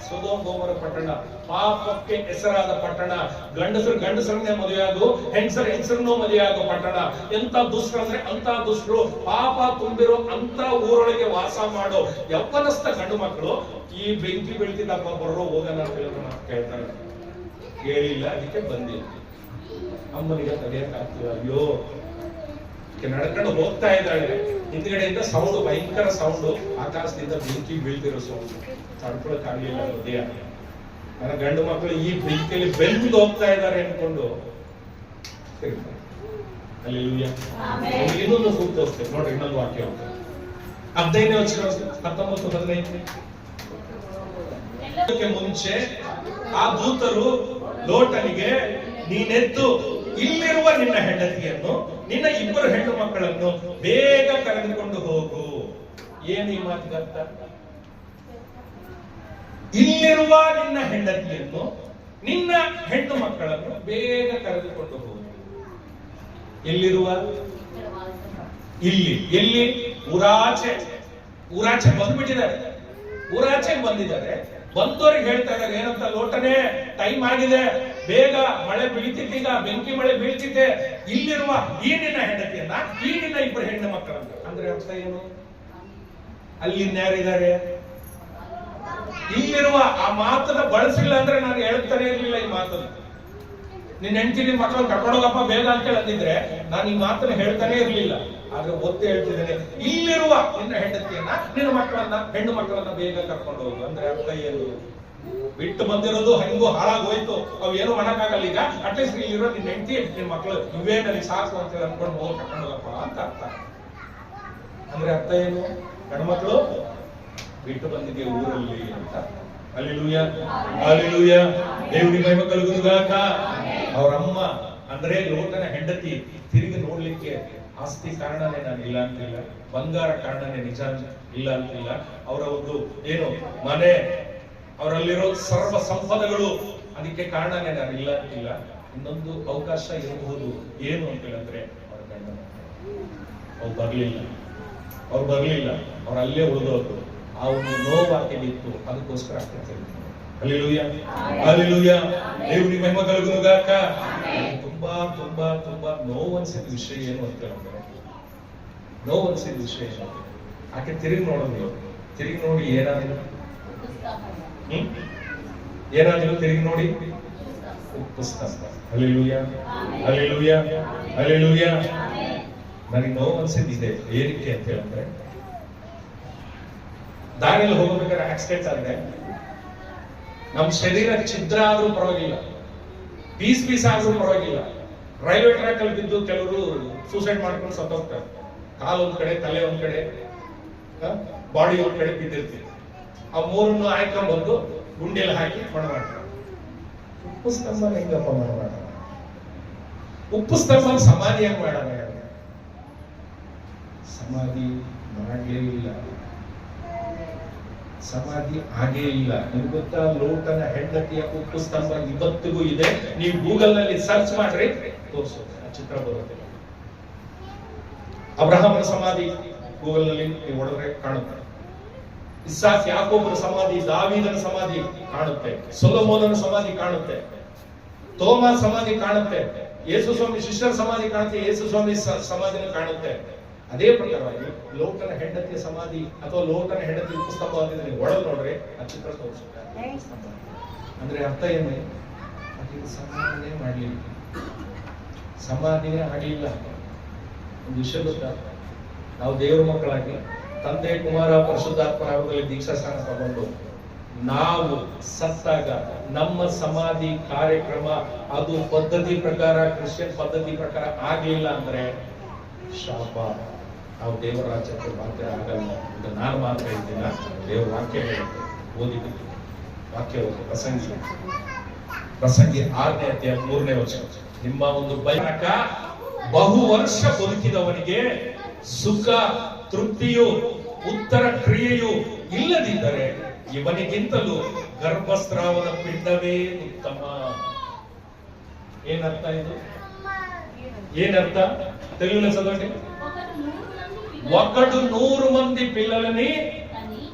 ಸೊದೋಮ್ ಗೋಮರ ಪಟ್ಟಣ, ಪಾಪಕ್ಕೆ ಹೆಸರಾದ ಪಟ್ಟಣ. ಗಂಡಸರನ್ನೇ ಮದುವೆ ಆಗು, ಹೆಂಗಸರನ್ನೂ ಮದುವೆ ಆಗೋ ಪಟ್ಟಣ. ಎಂತ ದುಷ್ಟರು ಅಂದ್ರೆ ಅಂತ ದುಷ್ಟರು, ಪಾಪ ತುಂಬಿರೋ ಅಂತ ಊರೊಳಗೆ ವಾಸ ಮಾಡೋ ಯೌವನಸ್ಥ ಗಂಡು ಮಕ್ಕಳು ಈ ಬೆಂಕಿ ಬೀಳ್ತಿದ್ದಪ್ಪ ಬರೋ ಹೋಗೋಣ ಅಂತ ಹೇಳಿದ್ರು ಕೇಳ್ತಾರೆ. ಹೇಳಿಲ್ಲ, ಅದಕ್ಕೆ ಬಂದಿಲ್ಲ. ಅಮ್ಮನಿಗೆ ತಡೆಯಕ್ಕಾಗ್ತಿಲ್ಲ. ಅಯ್ಯೋ, ನಡ್ಕೊಂಡು ಹೋಗ್ತಾ ಇದ್ದಾಳೆ, ಹಿಂದ್ಗಡೆಯಿಂದ ಸೌಂಡ್, ಭಯಂಕರ ಸೌಂಡ್, ಆಕಾಶದಿಂದ ಬೆಂಕಿ ಬೀಳ್ತಿರೋ ಸೌಂಡ್, ತಡ್ಕೊಳಕ್ಕಾಗ್ಲಿಲ್ಲ ಹೃದಯ. ನನ್ನ ಗಂಡು ಮಕ್ಕಳು ಈ ಬೆಂಕಿಯಲ್ಲಿ ಬೆಂಕಿ ಹೋಗ್ತಾ ಇದ್ದಾರೆ ಅನ್ಕೊಂಡು ಹಲ್ಲೆಲೂಯಾ. ಇನ್ನೊಂದು ಸೂಕ್ತ ಹೋಗ್ತೇವೆ ನೋಡ್ರಿ, ಇನ್ನೊಂದು ವಾಕ್ಯ ಹೋಗ್ತೇವೆ. 15ನೇ ವಚನ 19-15. ಮುಂಚೆ ಆ ದೂತರು ಲೋಟನಿಗೆ, ನೀನೆದ್ದು ಇಲ್ಲಿರುವ ನಿನ್ನ ಹೆಂಡತಿಯನ್ನು, ನಿನ್ನ 2 ಹೆಣ್ಣು ಮಕ್ಕಳನ್ನು ಬೇಗ ಕರೆದುಕೊಂಡು ಹೋಗು. ಏನು ಈ ಮಾತಿಗರ್ಥ? ಇಲ್ಲಿರುವ ನಿನ್ನ ಹೆಂಡತಿಯನ್ನು, ನಿನ್ನ ಹೆಣ್ಣು ಮಕ್ಕಳನ್ನು ಬೇಗ ಕರೆದುಕೊಂಡು ಹೋಗು. ಎಲ್ಲಿರುವ? ಇಲ್ಲಿ. ಎಲ್ಲಿ? ಊರಾಚೆ ಬಂದ್ಬಿಟ್ಟಿದ್ದಾರೆ. ಊರಾಚೆ ಬಂದಿದ್ದಾರೆ. ಬಂದವರಿಗೆ ಹೇಳ್ತಾ ಇದ್ದಾರೆ ಏನಂತ, ಲೋಟನೆ ಟೈಮ್ ಆಗಿದೆ, ಬೇಗ ಮಳೆ ಬೀಳ್ತಿದ್ದೀಗ, ಬೆಂಕಿ ಮಳೆ ಬೀಳ್ತಿದ್ದೆ, ಇಲ್ಲಿರುವ ಈ ನಿನ್ನ ಹೆಂಡತಿಯನ್ನ, ಈ ನಿನ್ನ 2 ಹೆಣ್ಣು ಮಕ್ಕಳನ್ನ. ಅಂದ್ರೆ ಅರ್ಥ ಏನು? ಅಲ್ಲಿ ಇನ್ಯಾರಿದ್ದಾರೆ? ಇಲ್ಲಿರುವ ಆ ಮಾತನ್ನ ಬಳಸಿಲ್ಲ ಅಂದ್ರೆ ನಾನು ಹೇಳ್ತಾನೆ ಇರ್ಲಿಲ್ಲ ಈ ಮಾತನ್ನ. ನಿನ್ನ ಹೆಂಡತಿ ನಿನ್ ಮಕ್ಕಳನ್ನ ಕರ್ಕೊಂಡೋಗಪ್ಪ ಬೇಗ ಅಂತ ಹೇಳಿದ್ರೆ ನಾನು ಈ ಮಾತನ್ನ ಹೇಳ್ತಾನೆ ಇರ್ಲಿಲ್ಲ. ಆದ್ರೆ ಒತ್ತೆ ಹೇಳ್ತಿದ್ದೇನೆ, ಇಲ್ಲಿರುವ ನಿನ್ನ ಹೆಂಡತಿಯನ್ನ, ನಿನ್ನ ಮಕ್ಕಳನ್ನ, ಹೆಣ್ಣು ಮಕ್ಕಳನ್ನ ಬೇಗ ಕರ್ಕೊಂಡು ಹೋಗು. ಅಂದ್ರೆ ಅರ್ಥ ಏನು? ಬಿಟ್ಟು ಬಂದಿರೋದು ಹೆಂಗೋ ಹಾಳಾಗೋಯ್ತು, ಅವು ಏನು ಮಾಡಕ್ಕಾಗಲ್ಲ. ಈಗ ಅಟ್ಲೀಸ್ಟ್ ಇಲ್ಲಿರೋ ನಿನ್ನ ಹೆಂಡತಿ, ನಿನ್ನ ಮಕ್ಕಳು ಇವೇ ನನಗೆ ಸಾಕು ಅಂತ ಅನ್ಕೊಂಡು ಹೋಗಿ ಕರ್ಕೊಂಡೋಗಪ್ಪ ಅಂತ ಅರ್ಥ. ಅಂದ್ರೆ ಅರ್ಥ ಏನು? ಗಂಡ್ಮಕ್ಳು ಬಿಟ್ಟು ಬಂದಿದೆ ಊರಲ್ಲಿ ಅಂತ. Hallelujah, hallelujah. ದೇವರಿಗೆ ಮಹಿಮೆ ಕಲುಗುವುದಾಕ. ಅವ್ರ ಅಮ್ಮ ಅಂದ್ರೆ ಲೋಟನ ಹೆಂಡತಿ ತಿರುಗಿ ನೋಡ್ಲಿಕ್ಕೆ ಆಸ್ತಿ ಕಾರಣನೇ ನಾನು ಇಲ್ಲ ಅಂತಿಲ್ಲ, ಬಂಗಾರ ಕಾರಣನೇ ನಿಜ ಇಲ್ಲ ಅಂತಿಲ್ಲ, ಅವರ ಒಂದು ಏನು ಮನೆ, ಅವರಲ್ಲಿರೋ ಸರ್ವ ಸಂಪದಗಳು ಅದಕ್ಕೆ ಕಾರಣನೇ ನಾನು ಇಲ್ಲ ಅಂತಿಲ್ಲ. ಇನ್ನೊಂದು ಅವಕಾಶ ಇರಬಹುದು. ಏನು ಅಂತ ಹೇಳಿದ್ರೆ ಅವ್ರ ಗಂಡ ಅವ್ರು ಬರ್ಲಿಲ್ಲ, ಅವ್ರು ಅಲ್ಲೇ ಉಳಿದವರು. ಆ ಒಂದು ನೋವಾಗಿತ್ತು, ಅದಕ್ಕೋಸ್ಕರ ಆಗ್ತದೆ. Hallelujah, hallelujah. ದೇವರಿಗೆ ಮಹಿಮೆ ಕಲುಗುವುದಾಕ. ತುಂಬಾ ತುಂಬಾ ತುಂಬಾ ನೋವನ್ಸಿದ ವಿಷಯ ಏನು ಅಂತ ಹೇಳಿದ್ರೆ, ನೋವನ್ಸಿದ ವಿಷಯ ಏನು, ಆಕೆ ತಿರುಗಿ ನೋಡೋದು, ತಿರುಗಿ ನೋಡಿ ಏನಾದ್ರು ತಿರುಗಿ ನೋಡಿ ಉಪ್ಪಿಸ್ತಾ. Hallelujah, hallelujah, hallelujah. ನನಗೆ ನೋವು ಅನ್ಸಿದ್ದಿದೆ. ಏನಕ್ಕೆ ಅಂತ ಹೇಳಿದ್ರೆ, ದಾರಿಯಲ್ಲಿ ಹೋಗಬೇಕಾದ್ರೆ ಆಕ್ಸಿಡೆಂಟ್ ಆದ್ರೆ ನಮ್ಮ ಶರೀರ ಛಿದ್ರ ಆದ್ರೂ ಪರವಾಗಿಲ್ಲ, ಪೀಸ್ ಆದ್ರೂ ಪರವಾಗಿಲ್ಲ. ರೈಲ್ವೆ ಟ್ರ್ಯಾಕ್ ಅಲ್ಲಿ ಬಿದ್ದು ಕೆಲವರು ಸೂಸೈಡ್ ಮಾಡ್ಕೊಂಡು ಸತ್ತೋಗ್ತಾರೆ. ಕಾಲು ಒಂದ್ ಕಡೆ, ತಲೆ ಒಂದ್ ಕಡೆ, ಬಾಡಿ ಒಂದ್ ಕಡೆ ಬಿದ್ದಿರ್ತೀವಿ. ಆ ಮೂರನ್ನು ಆಯ್ಕೊಂಡ್ ಬಂದು ಗುಂಡಿಯಲ್ಲಿ ಹಾಕಿ ಮಣ ಮಾಡ್ತಾರೆ. ಉಪ್ಪು ಸ್ತಂಭ ಹೆಂಗಪ್ಪ ಮಣ ಮಾಡ? ಉಪ್ಪು ಸ್ತಂಭ ಸಮಾಧಿಯಾಗಿ ಮಾಡೋಣ. ಸಮಾಧಿ ಮಾಡಲೇ ಇಲ್ಲ, ಸಮಾಧಿ ಆಗೇ ಇಲ್ಲ. ನಿಮ್ಗೆ ಗೊತ್ತಾ, ಲೋಟನ ಹೆಂಡತಿಯ ಉಪ್ಪು ಸ್ತಂಭ ಇವತ್ತಿಗೂ ಇದೆ. ನೀವು ಗೂಗಲ್ ನಲ್ಲಿ ಸರ್ಚ್ ಮಾಡ್ರಿ, ತೋರಿಸುತ್ತೆ, ಆ ಚಿತ್ರ ಬರುತ್ತೆ. ಅಬ್ರಹಾಮನ ಸಮಾಧಿ ಗೂಗಲ್ ನಲ್ಲಿ ನೀವು ಹೊಡೆದ್ರೆ ಕಾಣುತ್ತೆ. ಇಸ್ಸಾಕ್ ಯಾಕೋಬರ ಸಮಾಧಿ, ದಾವೀದನ ಸಮಾಧಿ ಕಾಣುತ್ತೆ, ಸೊಲೊಮೋನನ ಸಮಾಧಿ ಕಾಣುತ್ತೆ, ತೋಮ ಸಮಾಧಿ ಕಾಣುತ್ತೆ, ಯೇಸು ಸ್ವಾಮಿ ಶಿಷ್ಯರ ಸಮಾಧಿ ಕಾಣುತ್ತೆ, ಯೇಸು ಸ್ವಾಮಿ ಸಮಾಧಿನ ಕಾಣುತ್ತೆ. ಅದೇ ಪ್ರಕಾರವಾಗಿ ಲೋಟನ ಹೆಂಡತಿಯ ಸಮಾಧಿ ಅಥವಾ ಲೋಟನ ಹೆಂಡತಿ ಉಪಸ್ತಂಭ ನೀವು ಒಳಗೆ ನೋಡ್ರೆ ಆ ಚಿತ್ರ ತೋರಿಸುತ್ತೆ. ಅಂದ್ರೆ ಅರ್ಥ ಏನು? ಸಮಾಧಿನೇ ಮಾಡಲಿಲ್ಲ, ಸಮಾಧಿನೇ ಆಗಲಿಲ್ಲ. ಒಂದು ವಿಷಯ ಗೊತ್ತಾ, ನಾವು ದೇವರ ಮಕ್ಕಳಾಗಿ ತಂದೆ ಕುಮಾರ ಪರಿಶುದ್ಧಾತ್ಮನಾಮದಲ್ಲಿ ದೀಕ್ಷಾ ಸ್ಥಾನ ತಗೊಂಡು ನಾವು ಸತ್ತಾಗ ನಮ್ಮ ಸಮಾಧಿ ಕಾರ್ಯಕ್ರಮ ಅದು ಪದ್ಧತಿ ಪ್ರಕಾರ, ಕ್ರಿಶ್ಚಿಯನ್ ಪದ್ಧತಿ ಪ್ರಕಾರ ಆಗ್ಲಿಲ್ಲ ಅಂದ್ರೆ ಶಾಪ, ನಾವು ದೇವರ ರಾಜ್ಯಕ್ಕೆ ಮಾತ್ರ ಆಗಲ್ಲ. ಇದು ನಾನು ಮಾತ್ರ ಇದ್ದೀನ, ದೇವರ ವಾಕ್ಯ ಹೇಳುತ್ತೆ. ಓದಿದ್ದು ವಾಕ್ಯ ಓದಿ ಪ್ರಸಂಗಿ 6ನೇ ಅಧ್ಯಾಯ 3ನೇ ವಚನ. ನಿಮ್ಮ ಒಂದು ಬಯಕ ಬಹು ವರ್ಷ ಬದುಕಿದವನಿಗೆ ಸುಖ ತೃಪ್ತಿಯು ಉತ್ತರ ಕ್ರಿಯೆಯು ಇಲ್ಲದಿದ್ದರೆ ಇವನಿಗಿಂತಲೂ ಗರ್ಭಸ್ರಾವದ ಪಿಂಡವೇ ಉತ್ತಮ. ಏನರ್ಥ ಇದು? ಏನರ್ಥ? తెలుగులో చదవండి. ఒకడు 100 మంది పిల్లలని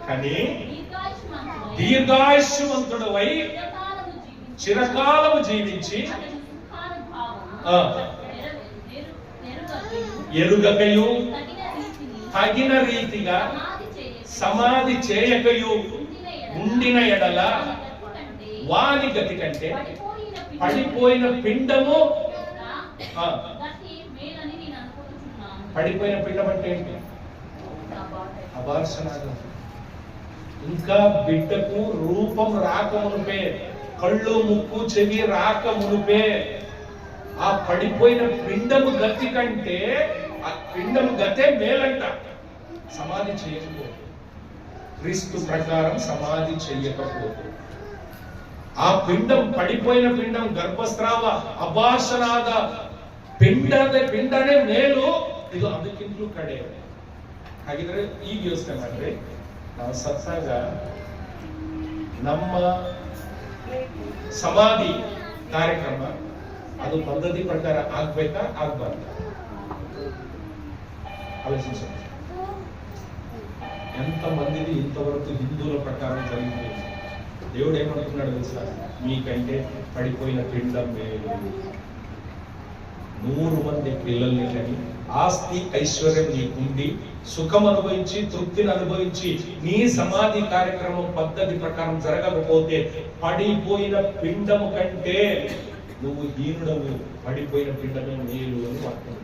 కని దీర్ఘాయుష్మంతుడవై చిరకాలము జీవించి ఎరుగకయు తగిన రీతిగా సమాధి చేయకయు ఉండిన ఎడల వాని గతి కంటే పడిపోయిన పిండము. పడిపోయిన పిండం అంటే ఏంటి? అబార్షన్. ఇంకా బిడ్డకు రూపం రాక మునుపే, కళ్ళు ముక్కు చెవి రాక మునుపే ఆ పడిపోయిన పిండము గతి కంటే ఆ పిండము గతే మేలంట. సమాధి చేయకపోతే, క్రీస్తు ప్రకారం సమాధి చెయ్యకపోతే ಆ ಪಿಂಡಂ ಪಡಿಪೋಯಿನ ಪಿಂಡಂ ಗರ್ಭಸ್ರಾವ ಅಭಾಷಣಾದ ಪಿಂಡನೇ ಮೇಲು, ಇದು ಅದಕ್ಕಿಂತಲೂ ಕಡೆ. ಹಾಗಿದ್ರೆ ಈಗ ಯೋಚನೆ ಮಾಡ್ರಿ, ನಾವು ಸತ್ತಾಗ ನಮ್ಮ ಸಮಾಧಿ ಕಾರ್ಯಕ್ರಮ ಅದು ಪದ್ಧತಿ ಪ್ರಕಾರ ಆಗ್ಬೇಕಾ ಆಗ್ಬಾರ್ದು? ಆಲೋಚಿಸೋಣ. ఎంత మందిది ఇంతవరకు హిందువుల ప్రకారం జరిగింది. దేవుడు ఏమంటున్నాడు తెలుసా? మీకంటే పడిపోయిన పిండం మేలు. 100 మంది పిల్లల్ని కని ఆస్తి ఐశ్వర్యం నీకుండి సుఖం అనుభవించి తృప్తిని అనుభవించి నీ సమాధి కార్యక్రమం పద్ధతి ప్రకారం జరగకపోతే పడిపోయిన పిండము కంటే నువ్వు హీనుడవు, పడిపోయిన పిండమే మేలు అని వాక్యం.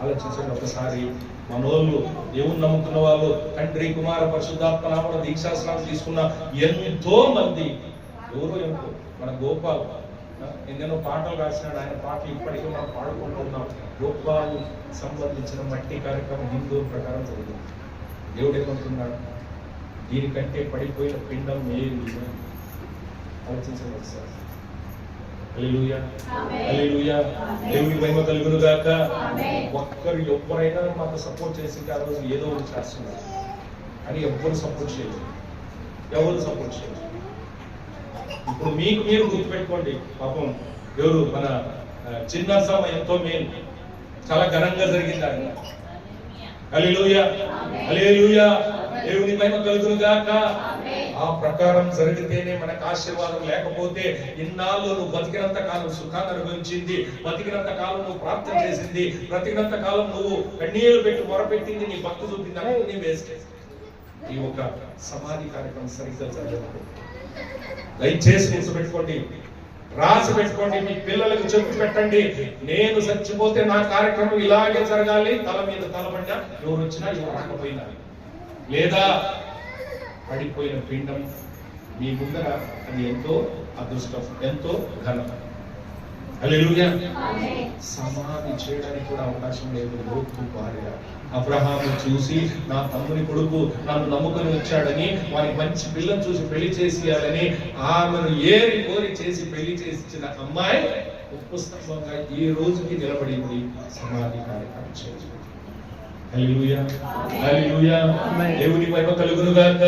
ఆలోచించండి ఒకసారి. మనోళ్ళు, దేవుని నమ్ముకున్న వాళ్ళు, తండ్రి కుమార పరిశుద్ధాత్మ నామమున దీక్షాస్నానం తీసుకున్న ఎంతో మంది, ఎవరో ఎంతో, మన గోపాల్ ఎన్నెన్నో పాటలు రాసినాడు. ఆయన పాటలు ఇప్పటికీ మనం పాడుకుంటున్నాం. గోపాల్ సంబంధించిన మట్టి కార్యక్రమం హిందూ ప్రకారం జరిగింది. దేవుడు ఏమంటున్నాడు? దీనికంటే పడిపోయిన పిండం మేలు. ఆలోచించండి ఒకసారి. హల్లెలూయా, హల్లెలూయా. దేవుని మహిమ కలుగును గాక. ఒక్కరు ఎవరైనా మాకు సపోర్ట్ చేసి ఆ రోజు ఏదో ఒకటి చేస్తున్నారు అని ఎవ్వరు సపోర్ట్ చేయలేదు, ఎవరు సపోర్ట్ చేయలేదు. ఇప్పుడు మీకు మీరు గుర్తుపెట్టుకోండి. పాపం ఎవరు మన చిన్న సభ ఎంతో మేలు, చాలా ఘనంగా జరిగింది. ఆయన హల్లెలూయా, హల్లెలూయా. దేవుని మహిమ కలుగును గాక. ఆ ప్రకారం జరిగితేనే మనకు ఆశీర్వాదం. లేకపోతే ఇన్నాళ్ళు నువ్వు బతికినంత కాలం సుఖాన్ని అనుభవించింది, బతికినంత కాలం నువ్వు ప్రార్థన చేసింది, బ్రతికినంత కాలం నువ్వు కన్నీళ్లు పెట్టి మొరపెట్టింది, నీ భక్తి చూపింది, అన్ని వేస్ట్. ఈ ఒక సమాధి కార్యక్రమం సరిగ్గా జరగదు. దయచేసి గుర్తుపెట్టుకోండి. రాసి పెట్టుకోండి, మీ పిల్లలకు చెప్పి పెట్టండి. నేను చచ్చిపోతే నా కార్యక్రమం ఇలాగే జరగాలి, తల మీద తలబడ్డ ఎవరు వచ్చినా ఎవరు రాకపోయినా. లేదా పడిపోయిన పిండం మీ ముందర, అది ఎంతో అదృష్టం, ఎంతో ఘనత. హల్లెలూయా. సమాధి చేయడానికి కూడా అవకాశం లేదు. లోతు భార్య అబ్రహాము చూసి, నా తమ్ముని కొడుకు నన్ను నమ్ముకొని వచ్చాడని, వారికి మంచి పిల్లని చూసి పెళ్లి చేసేయాలని ఆమెను ఏరి కోరి చేసి పెళ్లి చేసిన అమ్మాయి ఉప్పు స్తంభంగా ఈ రోజుకి నిలబడింది. సమాధి కార్యక్రమం చేసి. హల్లెలూయా, హల్లెలూయా. దేవుని మహిమ కలుగును గాక.